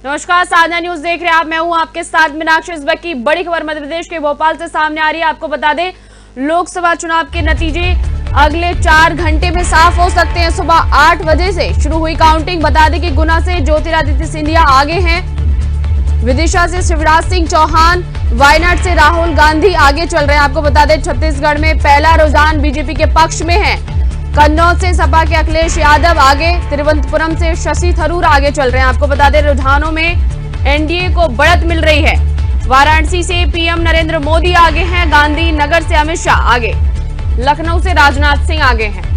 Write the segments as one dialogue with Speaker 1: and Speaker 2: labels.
Speaker 1: नमस्कार, साधना न्यूज देख रहे हैं आप। मैं हूं आपके साथ मीनाक्षी। इस वक्त की बड़ी खबर मध्य प्रदेश के भोपाल से सामने आ रही है। आपको बता दें, लोकसभा चुनाव के नतीजे अगले 4 घंटे में साफ हो सकते हैं। सुबह 8 बजे से शुरू हुई काउंटिंग। बता दें कि गुना से ज्योतिरादित्य सिंधिया आगे हैं, विदिशा से शिवराज सिंह चौहान, वायनाड से राहुल गांधी आगे चल रहे हैं। आपको बता दें, छत्तीसगढ़ में पहला रुझान बीजेपी के पक्ष में है। कन्नौज से सपा के अखिलेश यादव आगे, तिरुवनंतपुरम से शशि थरूर आगे चल रहे हैं। आपको बता दें, रुझानों में एनडीए को बढ़त मिल रही है। वाराणसी से पीएम नरेंद्र मोदी आगे हैं, गांधीनगर से अमित शाह आगे, लखनऊ से राजनाथ सिंह आगे हैं।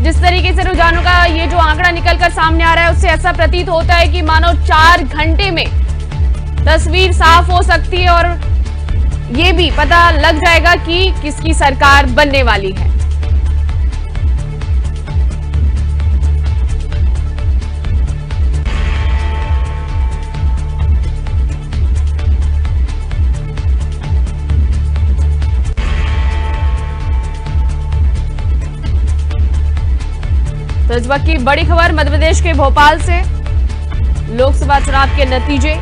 Speaker 1: जिस तरीके से रुझानों का ये जो आंकड़ा निकलकर सामने आ रहा है, उससे ऐसा प्रतीत होता है कि मानो 4 घंटे में तस्वीर साफ हो सकती है और ये भी पता लग जाएगा कि किसकी सरकार बनने वाली है। तो इस वक्त की बड़ी खबर मध्य प्रदेश के भोपाल से, लोकसभा चुनाव के नतीजे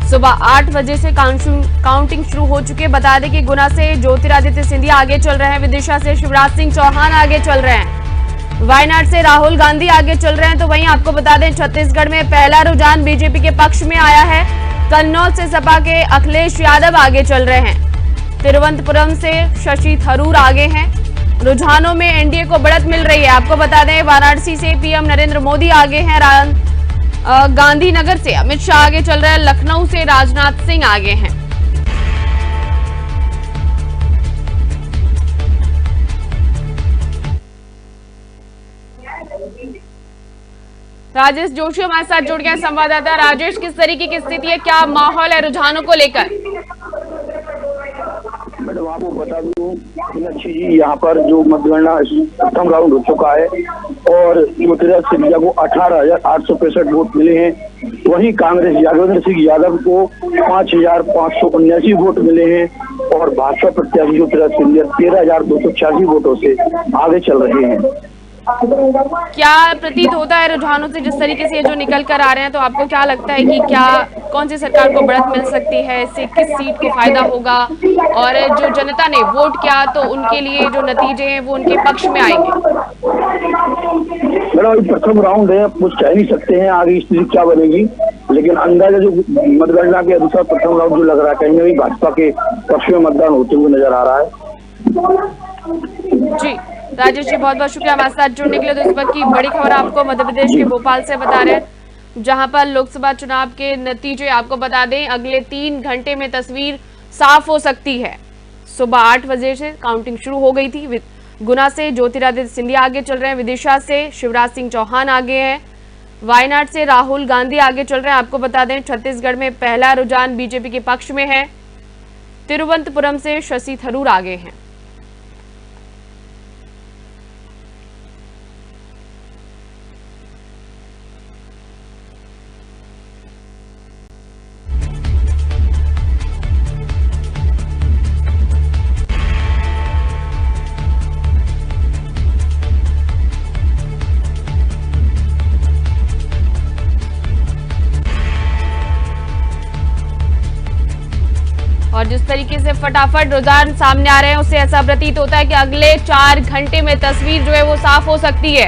Speaker 1: सुबह 8 बजे से काउंटिंग शुरू हो चुकी है। बता दें कि गुना से ज्योतिरादित्य सिंधिया आगे चल रहे हैं, विदिशा से शिवराज सिंह चौहान आगे चल रहे हैं, वायनाड से राहुल गांधी आगे चल रहे हैं। तो वहीं आपको बता दें, छत्तीसगढ़ में पहला रुझान बीजेपी के पक्ष में आया है। कन्नौज से सपा के अखिलेश यादव आगे चल रहे हैं, तिरुवनंतपुरम से शशि थरूर आगे हैं। रुझानों में एनडीए को बढ़त मिल रही है। आपको बता दें, वाराणसी से पीएम नरेंद्र मोदी आगे हैं, गांधीनगर से अमित शाह आगे चल रहे हैं, लखनऊ से राजनाथ सिंह आगे हैं। राजेश जोशी हमारे साथ जुड़ गए, संवाददाता। राजेश, किस तरीके की स्थिति है, क्या माहौल है रुझानों को लेकर?
Speaker 2: मैडम, आपको बता दूं मीनाक्षी जी, यहाँ पर जो मतगणना प्रथम राउंड हो चुका है और ज्योतिरादित्य सिंधिया को 18,865 वोट मिले हैं। वहीं कांग्रेस यादवेंद्र सिंह यादव को 5,579 वोट मिले हैं और भाजपा प्रत्याशी ज्योतिरादित्य सिंधिया 13,286 वोटों से आगे चल रहे हैं।
Speaker 1: क्या प्रतीत होता है रुझानों से, जिस तरीके से ये जो निकल कर आ रहे हैं, तो आपको क्या लगता है कि क्या कौन सी सरकार को बढ़त मिल सकती है, इससे किस सीट को फायदा होगा, और जो जनता ने वोट किया तो उनके लिए जो नतीजे हैं वो उनके पक्ष में आएंगे?
Speaker 2: प्रथम राउंड है, कुछ कह नहीं सकते हैं आगे स्थिति क्या बनेगी, लेकिन अंदाजा जो मतगणना के अनुसार प्रथम राउंड जो लग रहा है, कहीं ना कहीं भाजपा के पक्ष में मतदान होते हुए नजर आ रहा है।
Speaker 1: जी राजेश जी, बहुत बहुत शुक्रिया हमारे साथ जुड़ने के लिए। तो इस वक्त की बड़ी खबर आपको मध्य प्रदेश के भोपाल से बता रहे हैं, जहां पर लोकसभा चुनाव के नतीजे आपको बता दें अगले 3 घंटे में तस्वीर साफ हो सकती है। सुबह 8 बजे से काउंटिंग शुरू हो गई थी। गुना से ज्योतिरादित्य सिंधिया आगे चल रहे हैं, विदिशा से शिवराज सिंह चौहान आगे हैं, वायनाड से राहुल गांधी आगे चल रहे हैं। आपको बता दें, छत्तीसगढ़ में पहला रुझान बीजेपी के पक्ष में है। तिरुवनंतपुरम से शशि थरूर आगे हैं। और जिस तरीके से फटाफट रुझान सामने आ रहे हैं, उससे ऐसा प्रतीत होता है कि अगले 4 घंटे में तस्वीर जो है वो साफ हो सकती है।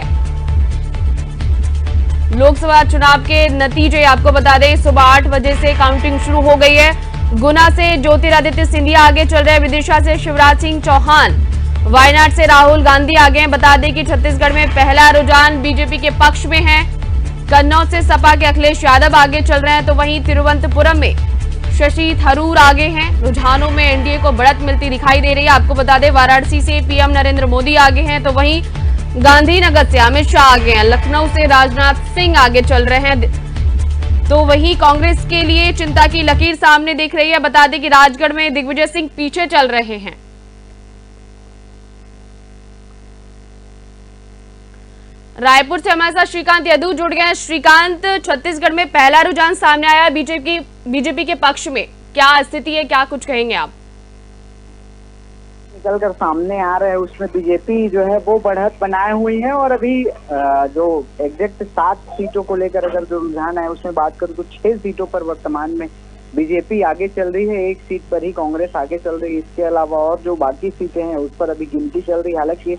Speaker 1: लोकसभा चुनाव के नतीजे आपको बता दें, सुबह 8 बजे से काउंटिंग शुरू हो गई है। गुना से ज्योतिरादित्य सिंधिया आगे चल रहे हैं, विदिशा से शिवराज सिंह चौहान, वायनाड से राहुल गांधी आगे हैं। बता दें कि छत्तीसगढ़ में पहला रुझान बीजेपी के पक्ष में है। कन्नौज से सपा के अखिलेश यादव आगे चल रहे हैं, तो वहीं तिरुवनंतपुरम में शशि थरूर आगे हैं। रुझानों में एनडीए को बढ़त मिलती दिखाई दे रही है। आपको बता दें, वाराणसी से पीएम नरेंद्र मोदी आगे हैं, तो वहीं गांधीनगर से अमित शाह आगे हैं, लखनऊ से राजनाथ सिंह आगे चल रहे हैं। तो वहीं कांग्रेस के लिए चिंता की लकीर सामने दिख रही है। बता दें कि राजगढ़ में दिग्विजय सिंह पीछे चल रहे हैं। रायपुर से हमारे साथ श्रीकांत यदू जुड़ गए हैं। श्रीकांत, छत्तीसगढ़ में पहला रुझान सामने आया बीजेपी के पक्ष में, क्या स्थिति है, क्या कुछ कहेंगे आप?
Speaker 3: निकल कर सामने आ रहा है उसमें बीजेपी जो है वो बढ़त बनाए हुई है। और अभी जो एग्जैक्ट 7 सीटों को लेकर अगर जो रुझान है उसमें बात करूं तो 6 सीटों पर वर्तमान में बीजेपी आगे चल रही है, 1 सीट पर ही कांग्रेस आगे चल रही है। इसके अलावा और जो बाकी सीटें हैं उस पर अभी गिनती चल रही है। हालांकि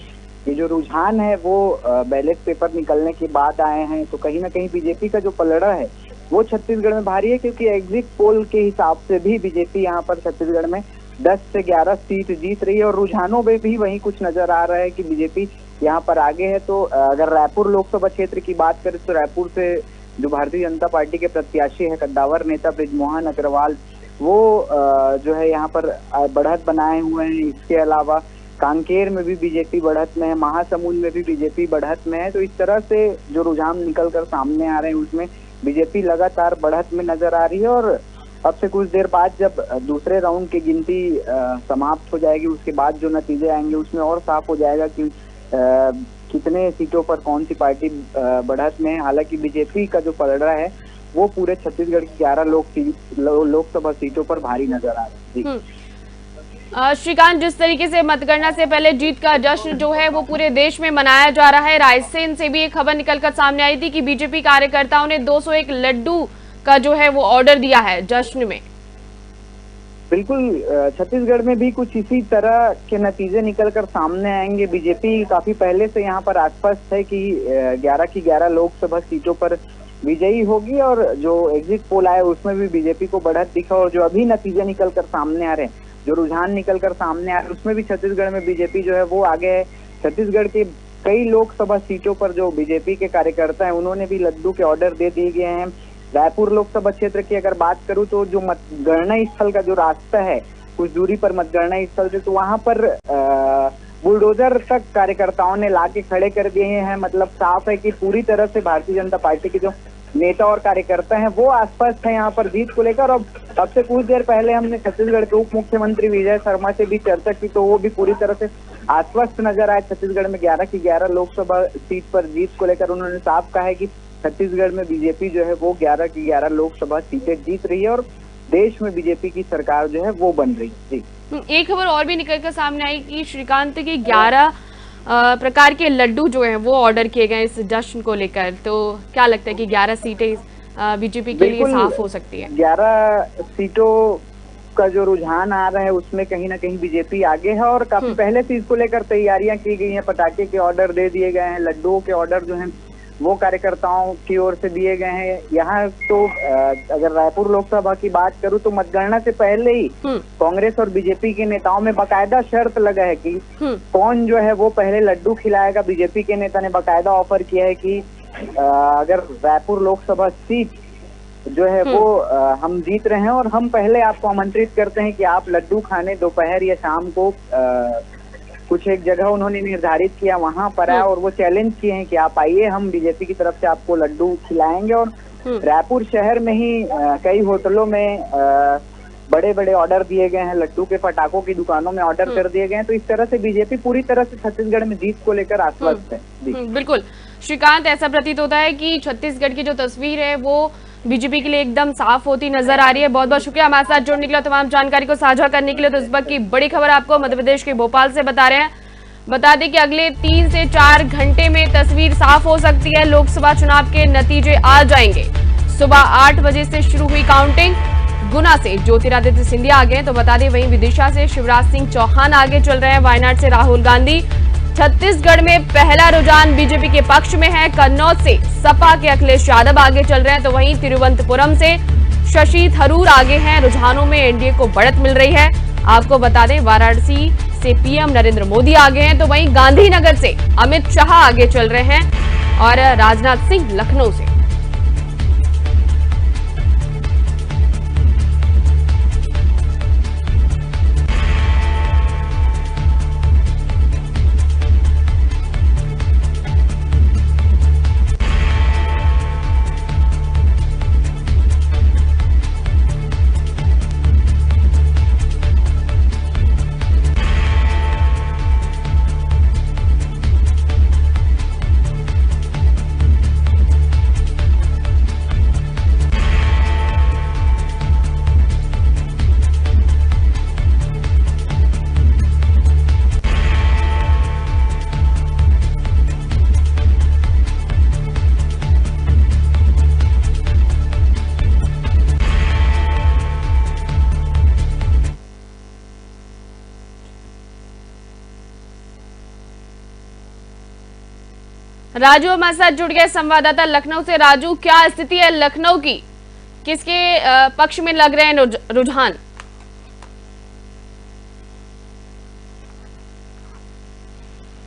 Speaker 3: ये जो रुझान है वो बैलेट पेपर निकलने के बाद आए हैं, तो कहीं ना कहीं बीजेपी का जो पलड़ा है वो छत्तीसगढ़ में भारी है, क्योंकि एग्जिट पोल के हिसाब से भी बीजेपी यहाँ पर छत्तीसगढ़ में 10 से 11 सीट जीत रही है। और रुझानों में भी वही कुछ नजर आ रहा है कि बीजेपी यहाँ पर आगे है। तो अगर रायपुर लोकसभा क्षेत्र की बात करें तो रायपुर से जो भारतीय जनता पार्टी के प्रत्याशी है कद्दावर नेता बृजमोहन अग्रवाल, वो जो है यहाँ पर बढ़त बनाए हुए हैं। इसके अलावा कांकेर में भी बीजेपी बढ़त में है, महासमुंद में भी बीजेपी बढ़त में है। तो इस तरह से जो रुझान निकल कर सामने आ रहे हैं उसमें बीजेपी लगातार बढ़त में नजर आ रही है। और अब से कुछ देर बाद जब दूसरे राउंड की गिनती समाप्त हो जाएगी, उसके बाद जो नतीजे आएंगे उसमें और साफ हो जाएगा कि कितने सीटों पर कौन सी पार्टी बढ़त में है। हालांकि बीजेपी का जो पलड़ा है वो पूरे छत्तीसगढ़ की 11 लोकसभा सीटों पर भारी नजर आ रहा है।
Speaker 1: श्रीकांत, जिस तरीके से मतगणना से पहले जीत का जश्न जो है वो पूरे देश में मनाया जा रहा है, रायसेन से भी एक खबर निकलकर सामने आई थी कि बीजेपी कार्यकर्ताओं ने 201 लड्डू का जो है वो ऑर्डर दिया है जश्न में।
Speaker 3: बिल्कुल, छत्तीसगढ़ में भी कुछ इसी तरह के नतीजे निकलकर सामने आएंगे। बीजेपी काफी पहले से यहाँ पर आश्वस्त है कि 11 की 11 लोकसभा सीटों पर विजयी होगी। और जो एग्जिट पोल आया उसमें भी बीजेपी को बढ़त दिखा। और जो अभी नतीजे निकलकर सामने आ रहे हैं, जो रुझान निकलकर सामने आ रहे हैं, उसमें भी छत्तीसगढ़ में बीजेपी जो है वो आगे है। छत्तीसगढ़ के कई लोकसभा सीटों पर जो बीजेपी के कार्यकर्ता हैं उन्होंने भी लड्डू के ऑर्डर दे दिए गए हैं। रायपुर लोकसभा क्षेत्र की अगर बात करूं तो जो मतगणना स्थल का जो रास्ता है कुछ दूरी पर मतगणना स्थल से, तो वहां पर बुलडोजर तक कार्यकर्ताओं ने लाके खड़े कर दिए हैं। मतलब साफ है कि पूरी तरह से भारतीय जनता पार्टी के जो नेता और कार्यकर्ता हैं वो आश्वस्त हैं यहाँ पर जीत को लेकर। अब से कुछ देर पहले हमने छत्तीसगढ़ के उप मुख्यमंत्री विजय शर्मा से भी चर्चा की, तो वो भी पूरी तरह से आश्वस्त नजर आए। छत्तीसगढ़ में 11 की 11 लोकसभा सीट पर जीत को लेकर उन्होंने साफ कहा है कि छत्तीसगढ़ में बीजेपी जो है वो 11 की 11 लोकसभा सीटें जीत रही है और देश में बीजेपी की सरकार जो है वो बन रही है। जी,
Speaker 1: एक खबर और भी निकलकर सामने आई कि श्रीकांत की 11 प्रकार के लड्डू जो हैं वो ऑर्डर किए गए इस जश्न को लेकर। तो क्या लगता है कि 11 सीटें बीजेपी के लिए साफ हो सकती है?
Speaker 3: 11 सीटों का जो रुझान आ रहा है उसमें कहीं ना कहीं बीजेपी आगे है। और काफी पहले से इसको लेकर तैयारियां की गई हैं। पटाखे के ऑर्डर दे दिए गए हैं, लड्डुओं के ऑर्डर जो हैं वो कार्यकर्ताओं की ओर से दिए गए हैं। यहाँ तो अगर रायपुर लोकसभा की बात करूं तो मतगणना से पहले ही कांग्रेस और बीजेपी के नेताओं में बाकायदा शर्त लगा है कि कौन जो है वो पहले लड्डू खिलाएगा। बीजेपी के नेता ने बाकायदा ऑफर किया है कि अगर रायपुर लोकसभा सीट जो है वो हम जीत रहे हैं और हम पहले आपको आमंत्रित करते हैं कि आप लड्डू खाने दोपहर या शाम को कुछ एक जगह उन्होंने निर्धारित किया, वहां पर आए और वो चैलेंज किए हैं कि आप आइए, हम बीजेपी की तरफ से आपको लड्डू खिलाएंगे। और रायपुर शहर में ही कई होटलों में बड़े बड़े ऑर्डर दिए गए हैं, लड्डू के पटाखों की दुकानों में ऑर्डर कर दिए गए हैं। तो इस तरह से बीजेपी पूरी तरह से छत्तीसगढ़ में जीत को लेकर आश्वस्त है।
Speaker 1: बिल्कुल श्रीकांत, ऐसा प्रतीत होता है कि छत्तीसगढ़ की जो तस्वीर है वो बीजेपी के लिए एकदम साफ होती नजर आ रही है। बहुत बहुत शुक्रिया हमारे साथ जुड़ने के लिए, तमाम जानकारी को साझा करने के लिए। तो इस वक्त की बड़ी खबर आपको मध्य प्रदेश के भोपाल से बता रहे हैं। बता दें कि अगले 3 से 4 घंटे में तस्वीर साफ हो सकती है। लोकसभा चुनाव के नतीजे आ जाएंगे। सुबह 8 बजे से शुरू हुई काउंटिंग। गुना से ज्योतिरादित्य सिंधिया आगे हैं, तो बता दें वहीं विदिशा से शिवराज सिंह चौहान आगे चल रहे हैं, वायनाड से राहुल गांधी। छत्तीसगढ़ में पहला रुझान बीजेपी के पक्ष में है। कन्नौज से सपा के अखिलेश यादव आगे चल रहे हैं, तो वहीं तिरुवनंतपुरम से शशि थरूर आगे हैं। रुझानों में एनडीए को बढ़त मिल रही है। आपको बता दें वाराणसी से पीएम नरेंद्र मोदी आगे हैं, तो वहीं गांधीनगर से अमित शाह आगे चल रहे हैं और राजनाथ सिंह लखनऊ से। राजू हमारे साथ जुड़ गए संवाददाता लखनऊ से। राजू, क्या स्थिति है लखनऊ की? किसके पक्ष में लग रहे हैं रुझान?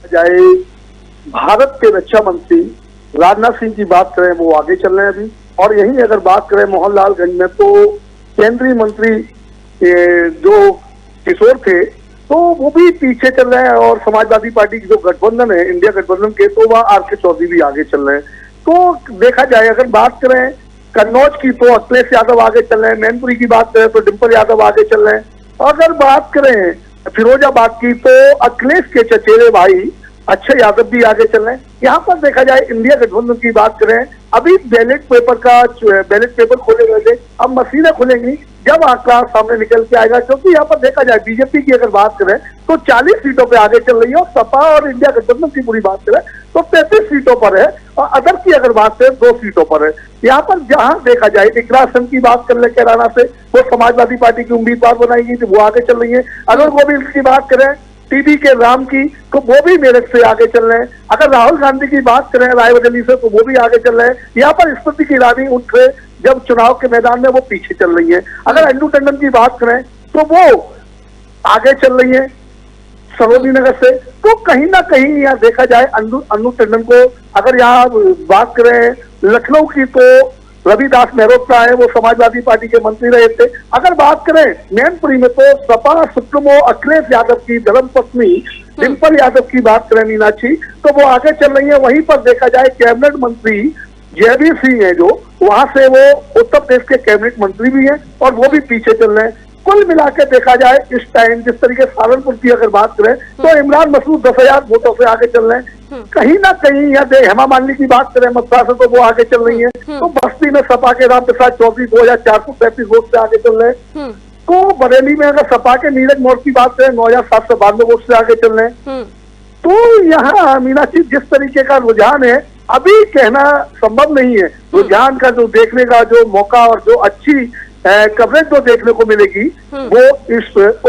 Speaker 4: जाए भारत के रक्षा मंत्री राजनाथ सिंह की बात करें, वो आगे चल रहे हैं अभी। और यही अगर बात करें मोहनलालगंज में, तो केंद्रीय मंत्री जो किशोर थे तो वो भी पीछे चल रहे हैं। और समाजवादी पार्टी की जो गठबंधन है, इंडिया गठबंधन के, तो वह आर.के. चौधरी भी आगे चल रहे हैं। तो देखा जाए अगर बात करें कन्नौज की, तो अखिलेश यादव आगे चल रहे हैं। मैनपुरी की बात करें तो डिम्पल यादव आगे चल रहे हैं। अगर बात करें फिरोजाबाद की, तो अखिलेश के चचेरे भाई अक्षय यादव भी आगे चल रहे हैं। यहाँ पर देखा जाए इंडिया गठबंधन की बात करें, अभी बैलेट पेपर खोले गए थे, अब मशीनें खुलेंगी जब आंकड़ा सामने निकल के आएगा। क्योंकि यहाँ पर देखा जाए बीजेपी की अगर बात करें तो 40 सीटों पे आगे चल रही है, और सपा और इंडिया गठबंधन की पूरी बात करें तो 33 सीटों पर है, और अदर की अगर बात करें 2 सीटों पर है। यहाँ पर जहां देखा जाए इकरा सिंह की बात कर ले कैराना से, वो समाजवादी पार्टी की उम्मीदवार बनाई गई थी, वो आगे चल रही है। अरुण गोविल की बात करें टीबी के राम की, तो वो भी मेरठ से आगे चल रहे हैं। अगर राहुल गांधी की बात करें रायबरेली से, तो वो भी आगे चल रहे हैं। यहाँ पर स्मृति ईरानी उठे जब चुनाव के मैदान में, वो पीछे चल रही है। अगर अन्नू टंडन की बात करें तो वो आगे चल रही है सरोजनी नगर से। तो कहीं ना कहीं यहाँ देखा जाए अन्नू टंडन को, अगर यहाँ बात करें लखनऊ की, तो रविदास मेहरोत्रा है, वो समाजवादी पार्टी के मंत्री रहे थे। अगर बात करें मैनपुरी में, तो सपा सुप्रीमो अखिलेश यादव की धर्मपत्नी डिम्पल यादव की बात करें मीनाक्षी, तो वो आगे चल रही है। वहीं पर देखा जाए कैबिनेट मंत्री जयवीर सिंह है, जो वहां से वो उत्तर प्रदेश के कैबिनेट मंत्री भी हैं, और वो भी पीछे चल रहे हैं। कुल मिलाकर देखा जाए इस टाइम जिस तरीके सहारनपुर की अगर बात करें, तो इमरान मसूद 10,000 वोटों से आगे चल रहे हैं। कहीं ना कहीं यहाँ हेमा मालिनी की बात करें मथुरा से, तो वो आगे चल रही है। तो बस्ती में सपा के राम प्रसाद चौधरी 2,435 वोट से आगे चल रहे हैं। तो बरेली में अगर सपा के नीरज मौर्य की बात करें 9,792 वोट से आगे चल रहे हैं। तो यहाँ मीनाक्षी जिस तरीके का रुझान है, अभी कहना संभव नहीं है। रुझान का जो देखने का जो मौका और जो अच्छी कवरेज जो देखने को मिलेगी, वो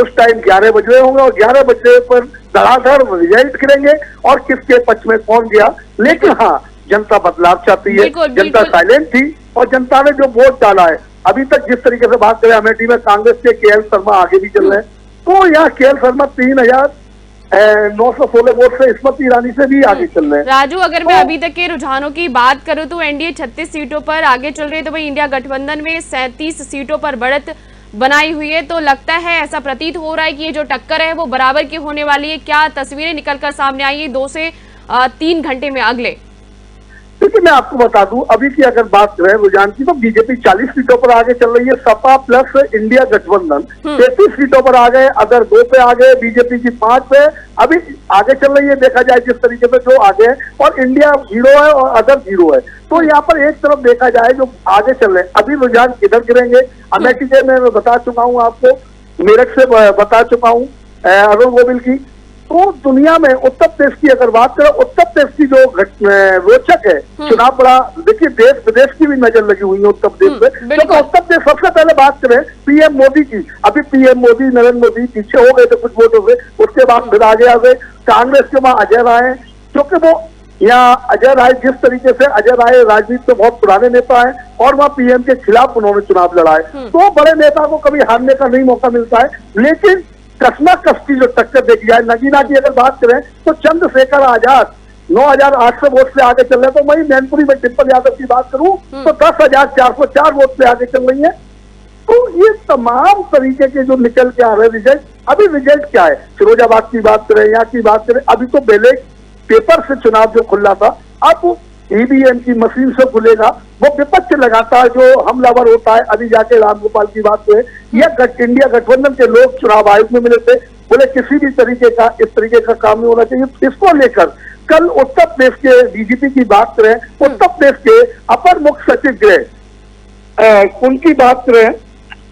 Speaker 4: उस टाइम 11 बज रहे होंगे, और 11 बजे पर धड़ाधड़ रिजल्ट गिरेंगे और किसके पक्ष में कौन गया। लेकिन हाँ, जनता बदलाव चाहती है, जनता साइलेंट थी, और जनता ने जो वोट डाला है अभी तक, जिस तरीके से बात करें अमेठी में कांग्रेस के के.एल. शर्मा आगे भी चल रहे हैं। तो यहाँ के.एल. शर्मा 3,916 वोट से स्मृति ईरानी से भी आगे चल रहे हैं।
Speaker 1: राजू, अगर मैं अभी तक के रुझानों की बात करूं तो एनडीए 36 सीटों पर आगे चल रही है, तो वही इंडिया गठबंधन में 37 सीटों पर बढ़त बनाई हुई है। तो लगता है, ऐसा प्रतीत हो रहा है कि ये जो टक्कर है वो बराबर की होने वाली है। क्या तस्वीरें निकलकर सामने आई है 2 से 3 घंटे में अगले?
Speaker 4: देखिए मैं आपको बता दूं, अभी की अगर बात करें रुझान की, तो बीजेपी 40 सीटों पर आगे चल रही है, सपा प्लस इंडिया गठबंधन 33 सीटों पर आ गए, अदर 2 पे आ गए, बीजेपी की 5 पे अभी आगे चल रही है। देखा जाए जिस तरीके से जो आगे है, और इंडिया 0 है और अदर 0 है। तो यहाँ पर एक तरफ देखा जाए जो आगे चल रहे हैं, अभी रुझान किधर गिरेंगे अमेठी से मैं बता चुका हूँ आपको, मेरठ से बता चुका हूँ अरुण गोविल की। तो दुनिया में उत्तर प्रदेश की अगर बात करें, उत्तर प्रदेश की जो रोचक है चुनाव बड़ा, देखिए देश विदेश की भी नजर लगी हुई है उत्तर प्रदेश पे। क्योंकि उत्तर प्रदेश सबसे पहले बात करें पीएम मोदी की, अभी पीएम मोदी नरेंद्र मोदी पीछे हो गए थे कुछ वोटों से, उसके बाद फिर आगे आ गए कांग्रेस के वहां अजय राय है, क्योंकि वो यहाँ अजय राय जिस तरीके से, अजय राय राजनीति में बहुत पुराने नेता है, और वहाँ पीएम के खिलाफ उन्होंने चुनाव लड़ा है। तो बड़े नेता को कभी हारने का नहीं मौका मिलता है। लेकिन कसमा कसकी जो टक्कर देखी जाए, नगीना की अगर बात करें तो चंद्रशेखर आजाद 9,800 वोट से आगे चल रहे हैं। तो वही मैनपुरी में डिम्पल यादव की बात करूं तो 10,404 वोट से आगे चल रही है। तो ये तमाम तरीके के जो निकल के आ रहे हैं रिजल्ट, अभी रिजल्ट क्या है, फिरोजाबाद की बात करें, यहाँ की बात करें, अभी तो बैलेट पेपर से चुनाव जो खुला था, अब ईवीएम की मशीन से खुलेगा। वो विपक्ष लगातार जो हमलावर होता है, अभी जाके रामगोपाल की बात है, या इंडिया गठबंधन के लोग चुनाव आयोग में मिले थे, बोले किसी भी तरीके का इस तरीके का काम नहीं होना चाहिए। इसको लेकर कल उत्तर प्रदेश के डीजीपी की बात करें, उत्तर प्रदेश के अपर मुख्य सचिव गृह उनकी बात करें,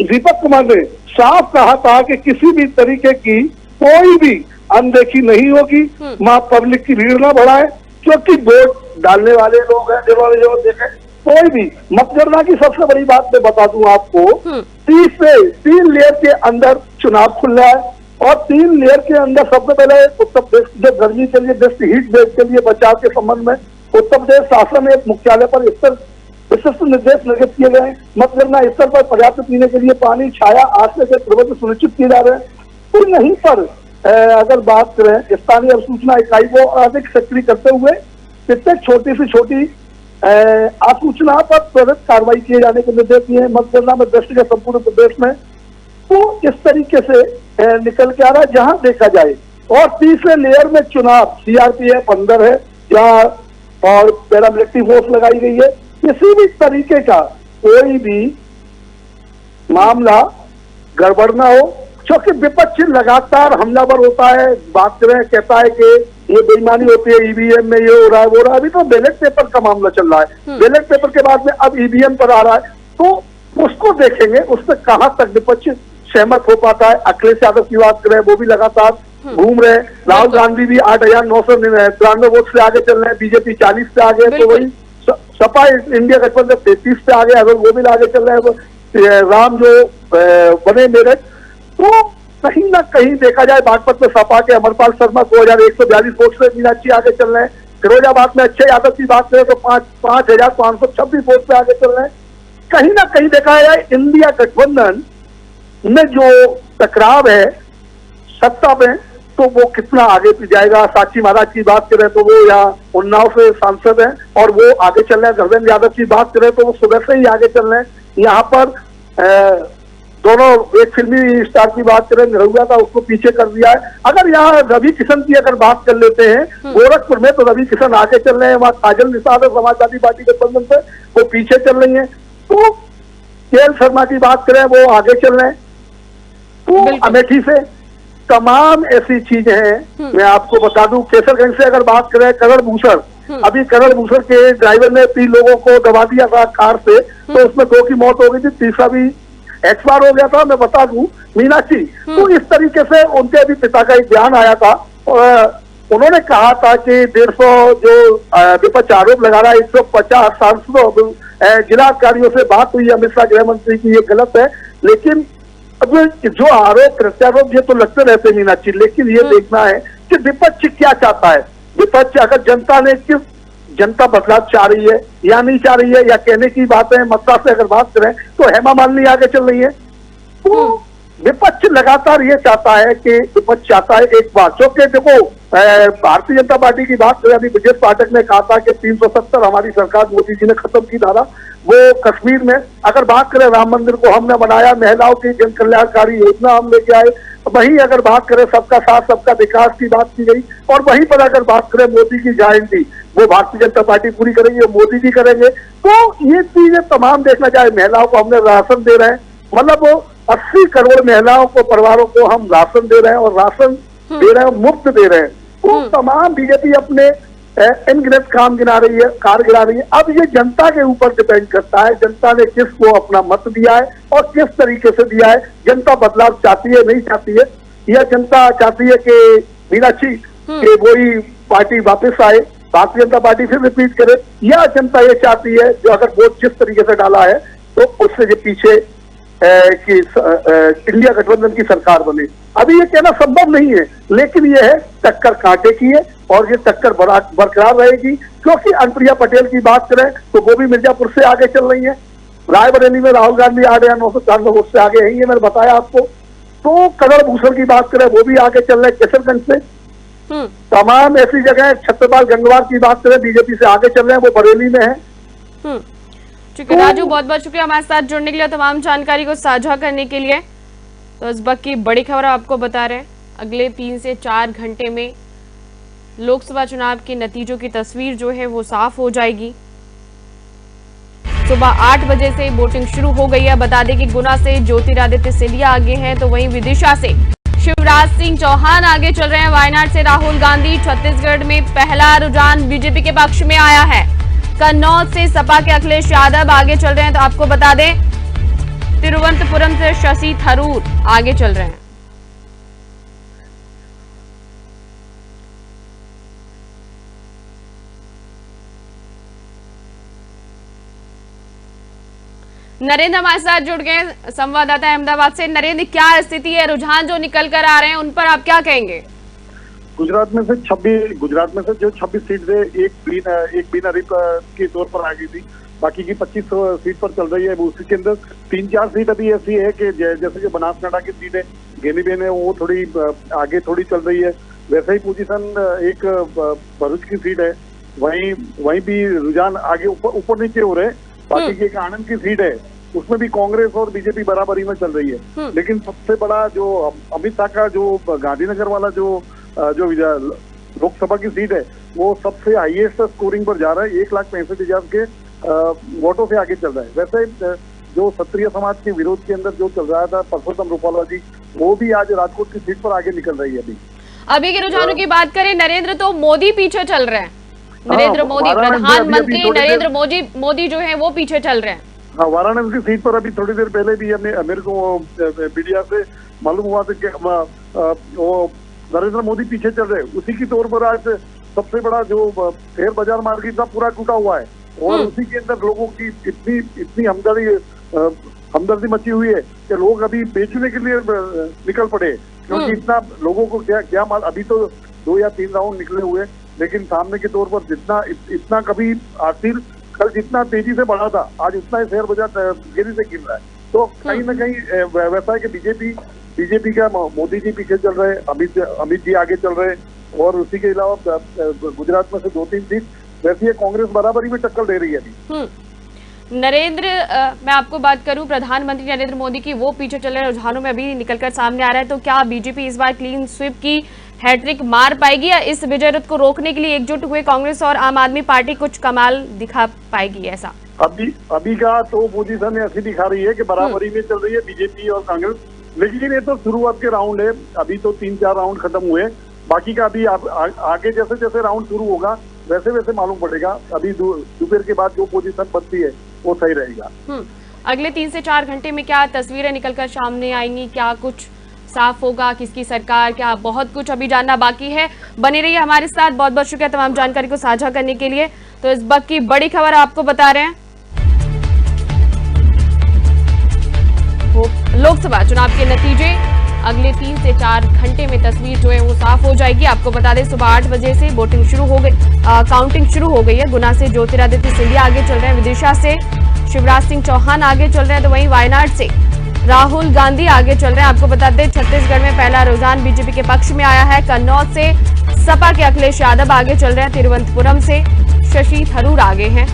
Speaker 4: दीपक कुमार ने साफ कहा था कि किसी भी तरीके की कोई भी अनदेखी नहीं होगी, वहां पब्लिक की भीड़ ना बढ़ाए, क्योंकि वोट डालने वाले लोग हैं जिन्होंने जो देखे। कोई भी मतगणना की सबसे बड़ी बात मैं बता दूं आपको, 30 से 3 लेयर के अंदर चुनाव खुल रहा है, और 3 लेयर के अंदर सबसे पहले उत्तर प्रदेश जो गर्मी के लिए बेस्ट हीट वेव के लिए बचाव के संबंध में उत्तर प्रदेश शासन ने मुख्यालय पर विशिष्ट निर्देश निर्गत किए गए हैं। मतगणना स्थल पर पर्याप्त पीने के लिए पानी, छाया, आश्रय के प्रबंध सुनिश्चित किए जा रहे हैं। तो यहीं पर अगर बात करें, स्थानीय अवसूचना इकाई को अधिक सक्रिय करते हुए प्रत्येक छोटी से छोटी आसूचना पर त्वरित कार्रवाई किए जाने के निर्देश दिए हैं। मतगणना में दृष्टिगत संपूर्ण प्रदेश में तो इस तरीके से निकल के आ रहा है जहां देखा जाए। और तीसरे लेयर में चुनाव सीआरपीएफ अंदर है जहां और पैरामिलिट्री फोर्स लगाई गई है। किसी भी तरीके का कोई भी मामला गड़बड़ ना हो, क्योंकि विपक्ष लगातार हमलावर होता है, बात करें, कहता है कि ये बेईमानी होती है, ईवीएम में ये हो रहा है वो रहा है। अभी तो बैलेट पेपर का मामला चल रहा है, बैलेट पेपर के बाद में अब ईवीएम पर आ रहा है, तो उसको देखेंगे उसमें कहां तक विपक्ष सहमत हो पाता है। अखिलेश यादव की बात करें, वो भी लगातार घूम रहे हैं। राहुल गांधी भी 8,993 वोट से आगे चल रहे हैं, बीजेपी 40 से आगे, तो वही सपा इंडिया गठबंधन 33 से आगे, अगर वो भी आगे चल रहे हैं। राम जो बने मेरठ, तो कहीं ना कहीं देखा जाए बागपत में सपा के अमरपाल शर्मा 2142 वोट से मीनाक्षी आगे चल रहे हैं। फिरोजाबाद में अक्षय यादव की बात करें तो 5,526 वोट से आगे चल रहे हैं। कहीं ना कहीं देखा जाए इंडिया गठबंधन में जो टकराव है सत्ता में, तो वो कितना आगे जाएगा। साक्षी महाराज की बात करें तो वो यहाँ उन्नाव से सांसद हैं और वो आगे चल रहे हैं। धर्मेंद्र यादव की बात करें तो वो सुबह से ही आगे चल रहे हैं। यहाँ पर दोनों, एक फिल्मी स्टार की बात करें, निरहुआ था, उसको पीछे कर दिया है। अगर यहाँ रवि किशन की अगर बात कर लेते हैं गोरखपुर में, तो रवि किशन आगे चल रहे हैं। वहाँ काजल निषाद और समाजवादी पार्टी गठबंधन से वो पीछे चल रही है। तो केएल शर्मा की बात करें, वो आगे चल रहे हैं। तो अमेठी से तमाम ऐसी चीजें हैं। मैं आपको बता दूं, केसरगंज से अगर बात करें, करण भूषण, अभी करण भूषण के ड्राइवर ने 3 लोगों को दबा दिया था कार से, तो उसमें 2 की मौत हो गई थी, तीसरा भी एक्सपायर हो गया था। मैं बता दूं मीनाक्षी, तो इस तरीके से उनके भी पिता का एक बयान आया था और उन्होंने कहा था कि 150 जो विपक्ष आरोप लगा रहा है, 150 सांसदों जिलाधिकारियों से बात हुई अमित शाह गृह मंत्री की, ये गलत है। लेकिन अब जो आरोप प्रत्यारोप ये तो लगते रहते मीनाक्षी, लेकिन ये देखना है कि विपक्ष क्या चाहता है। विपक्ष अगर जनता बदलाव चाह रही है या नहीं चाह रही है, या कहने की बात है मथुरा से अगर बात करें तो हेमा मालिनी आगे चल रही है। तो विपक्ष लगातार ये चाहता है कि विपक्ष चाहता है एक बात, जो कि देखो भारतीय जनता पार्टी की बात करें, अभी ब्रजेश पाठक ने कहा था कि 370 हमारी सरकार मोदी जी ने खत्म की धारा, वो कश्मीर में। अगर बात करें राम मंदिर को हमने बनाया, महिलाओं की जन कल्याणकारी योजना हम लेके आए। वहीं अगर बात करें सबका साथ सबका विकास की बात की गई, और वहीं पर अगर बात करें मोदी की गारंटी, वो भारतीय जनता पार्टी पूरी करेगी, मोदी जी करेंगे। तो ये चीजें तमाम देखना चाहे। महिलाओं को हमने राशन दे रहे हैं, मतलब 80 करोड़ महिलाओं को, परिवारों को हम राशन दे रहे हैं, और राशन दे रहे हैं, मुफ्त दे रहे हैं। तो तमाम बीजेपी अपने अनगिनत काम गिना रही है, कार गिना रही है। अब ये जनता के ऊपर डिपेंड करता है, जनता ने किसको अपना मत दिया है और किस तरीके से दिया है। जनता बदलाव चाहती है, नहीं चाहती है, या जनता चाहती है कि मीनाक्षी कि वही पार्टी वापस आए, भारतीय जनता पार्टी फिर रिपीट करे, या जनता ये चाहती है जो अगर वोट जिस तरीके से डाला है तो उससे जो पीछे कि इंडिया गठबंधन की सरकार बने। अभी ये कहना संभव नहीं है, लेकिन ये है टक्कर कांटे की है और ये टक्कर बरकरार रहेगी। क्योंकि अनुप्रिया पटेल की बात करें तो वो भी मिर्जापुर से आगे चल रही है। रायबरेली में राहुल गांधी 8,994 वोट से आगे है, ये मैंने बताया आपको। तो करण भूषण की बात करें, वो भी आगे चल रहे हैं किशनगंज से। तमाम ऐसी जगह, छत्रपाल गंगवार की बात करें, बीजेपी से आगे चल रहे हैं, वो बरेली में है।
Speaker 1: ठीक है राजू, बहुत बहुत शुक्रिया हमारे साथ जुड़ने के लिए, तमाम जानकारी को साझा करने के लिए। तो इस वक्त की बड़ी खबर आपको बता रहे हैं, अगले 3 से 4 घंटे में लोकसभा चुनाव के नतीजों की तस्वीर जो है वो साफ हो जाएगी। सुबह 8 बजे से वोटिंग शुरू हो गई है। बता दें कि गुना से ज्योतिरादित्य सिंधिया आगे हैं, तो वहीं विदिशा से शिवराज सिंह चौहान आगे चल रहे हैं। वायनाड से राहुल गांधी। छत्तीसगढ़ में पहला रुझान बीजेपी के पक्ष में आया है। कन्नौज से सपा के अखिलेश यादव आगे चल रहे हैं। तो आपको बता दें तिरुवनंतपुरम से शशि थरूर आगे चल रहे हैं। नरेंद्र हमारे साथ जुड़ गए, संवाददाता अहमदाबाद से। नरेंद्र, क्या स्थिति है, रुझान जो निकल कर आ रहे हैं उन पर आप क्या कहेंगे?
Speaker 5: गुजरात में से जो 26 सीट थे, एक बिन हरीफ के तौर पर आ गई थी। बाकी की 25 सीट पर चल रही है। उसी के अंदर 3-4 सीट अभी ऐसी है कि जैसे जो बनासकांठा की सीट है, गेनीबेन है, वो थोड़ी आगे थोड़ी चल रही है। वैसे ही पोजीशन एक भरूच की सीट है, वहीं भी रुझान आगे ऊपर नीचे हो रहे। बाकी की एक आनंद की सीट है, उसमें भी कांग्रेस और बीजेपी बराबरी में चल रही है। लेकिन सबसे बड़ा जो अमित शाह का जो गांधीनगर वाला जो लोकसभा की सीट है, वो सबसे हाईएस्ट स्कोरिंग पर जा रहा है। 1,65,000 के वोटों से आगे चल रहा है। वैसे जो क्षत्रिय समाज के विरोध के अंदर जो चल रहा था परसोत्तम रूपाला जी, वो भी आज राजकोट की सीट पर आगे निकल रही है। अभी
Speaker 1: के रुझानों की बात करें, नरेंद्र तो मोदी पीछे चल रहे हैं। नरेंद्र मोदी, प्रधानमंत्री नरेंद्र मोदी जो है वो पीछे चल रहे हैं।
Speaker 5: हाँ, वाराणसी की सीट पर अभी थोड़ी देर पहले भी मेरे को मीडिया से मालूम हुआ था कि वो नरेंद्र मोदी पीछे चल रहे हैं। उसी की तौर पर आज सबसे बड़ा जो शेयर बाजार मार्केट था पूरा टूटा हुआ है, और उसी के अंदर लोगों की इतनी हमदर्दी मची हुई है कि लोग अभी बेचने के लिए निकल पड़े। क्योंकि इतना लोगों को क्या माल, अभी तो 2 या 3 राउंड निकले हुए, लेकिन सामने के तौर पर इतना कभी आखिर कल जितना तेजी से बढ़ा था, आज उतना ही शेयर बाजार तेजी से गिर रहा है। तो कहीं ना कहीं वैसा है कि बीजेपी का मोदी जी पीछे चल रहे हैं, अमित जी आगे चल रहे हैं, और उसी के अलावा गुजरात में से 2-3 सीट वैसी है, कांग्रेस बराबरी में टक्कर दे रही है अभी।
Speaker 1: नरेंद्र, मैं आपको बात करूं, प्रधानमंत्री नरेंद्र मोदी की वो पीछे चल रहे रुझानों में अभी निकलकर सामने आ रहा है। तो क्या बीजेपी इस बार क्लीन स्वीप की हैट्रिक मार पाएगी, या इस विजय रथ को रोकने के लिए एकजुट हुए कांग्रेस और आम आदमी पार्टी कुछ कमाल दिखा पाएगी? ऐसा
Speaker 5: अभी का तो पोजीशन ऐसी दिखा रही है कि बराबरी में चल रही है बीजेपी और कांग्रेस। लेकिन ये तो शुरुआत के राउंड है, अभी तो 3-4 राउंड खत्म हुए। बाकी का अभी आगे जैसे जैसे राउंड शुरू होगा वैसे वैसे मालूम पड़ेगा। अभी दोपहर के बाद जो पोजीशन बनती है वो सही रहेगा।
Speaker 1: अगले 3 से 4 घंटे में क्या तस्वीरें निकलकर सामने आएंगी? क्या कुछ साफ होगा? किसकी सरकार? क्या बहुत कुछ अभी जानना बाकी है। बने रहिए हमारे साथ। बहुत बहुत शुक्रिया तमाम जानकारी को साझा करने के लिए। तो इस वक्त की बड़ी खबर आपको बता रहे हैं, लोकसभा चुनाव के नतीजे अगले 3 से 4 घंटे में तस्वीर जो है वो साफ हो जाएगी। आपको बता दें, सुबह 8 बजे से वोटिंग शुरू हो गई, काउंटिंग शुरू हो गई है। गुना से ज्योतिरादित्य सिंधिया आगे चल रहे हैं, विदिशा से शिवराज सिंह चौहान आगे चल रहे हैं, तो वहीं वायनाड से राहुल गांधी आगे चल रहे हैं। आपको बता दें, छत्तीसगढ़ में पहला रुझान बीजेपी के पक्ष में आया है। कन्नौज से सपा के अखिलेश यादव आगे चल रहे हैं, तिरुवनंतपुरम से शशि थरूर आगे हैं।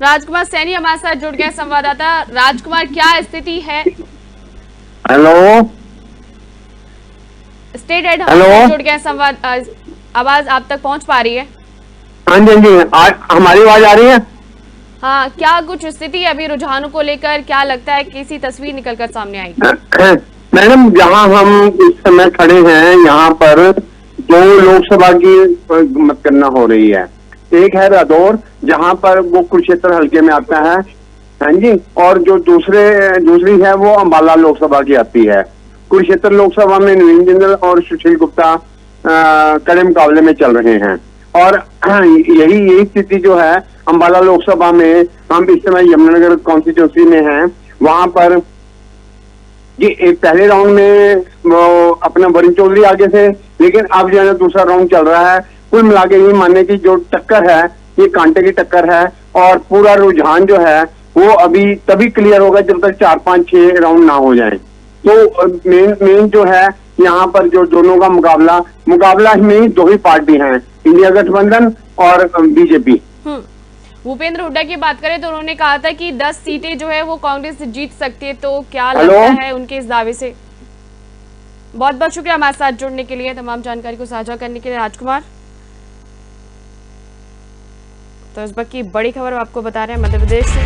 Speaker 1: राजकुमार सैनी हमारे साथ जुड़ गया, संवाददाता। राजकुमार, क्या स्थिति है?
Speaker 6: हेलो,
Speaker 1: स्टेट हेड हमारे साथ जुड़ गया, संवाद आवाज आप तक पहुंच पा रही है?
Speaker 6: हाँ जी, हमारी आवाज आ रही है?
Speaker 1: हाँ, क्या कुछ स्थिति है अभी रुझानों को लेकर? क्या लगता है कैसी तस्वीर निकलकर सामने आएगी?
Speaker 6: मैडम, जहाँ हम इस समय खड़े हैं, यहाँ पर 2 लोकसभा की मतगणना हो रही है। एक है रादौर, जहां पर वो कुरुक्षेत्र हल्के में आता है, हाँ जी, और जो दूसरी है वो अंबाला लोकसभा की आती है। कुरुक्षेत्र लोकसभा में नवीन जिंदल और सुशील गुप्ता कड़े मुकाबले में चल रहे हैं। और यही स्थिति जो है अंबाला लोकसभा में, हम इस समय यमुनानगर कॉन्स्टिट्यूंसी में हैं। वहां पर जी एक पहले राउंड में वो अपना वरुण चौधरी आगे थे, लेकिन अब जो है दूसरा राउंड चल रहा है। कुल मिला के ये मानने की जो टक्कर है, ये कांटे की टक्कर है, और पूरा रुझान जो है वो अभी तभी क्लियर होगा जब तक 4-5-6 राउंड ना हो जाए। तो मेन जो है यहाँ पर जो दोनों का मुकाबला में 2 ही पार्टी हैं, इंडिया गठबंधन और बीजेपी।
Speaker 1: भूपेंद्र हुड्डा की बात करें तो उन्होंने कहा था कि 10 सीटें जो है वो कांग्रेस जीत सकती है, तो क्या लगता है उनके इस दावे से? बहुत बहुत शुक्रिया हमारे साथ जुड़ने के लिए, तमाम जानकारी को साझा करने के लिए राजकुमार। तो इस वक्त की बड़ी खबर आपको बता रहे हैं मध्य प्रदेश से।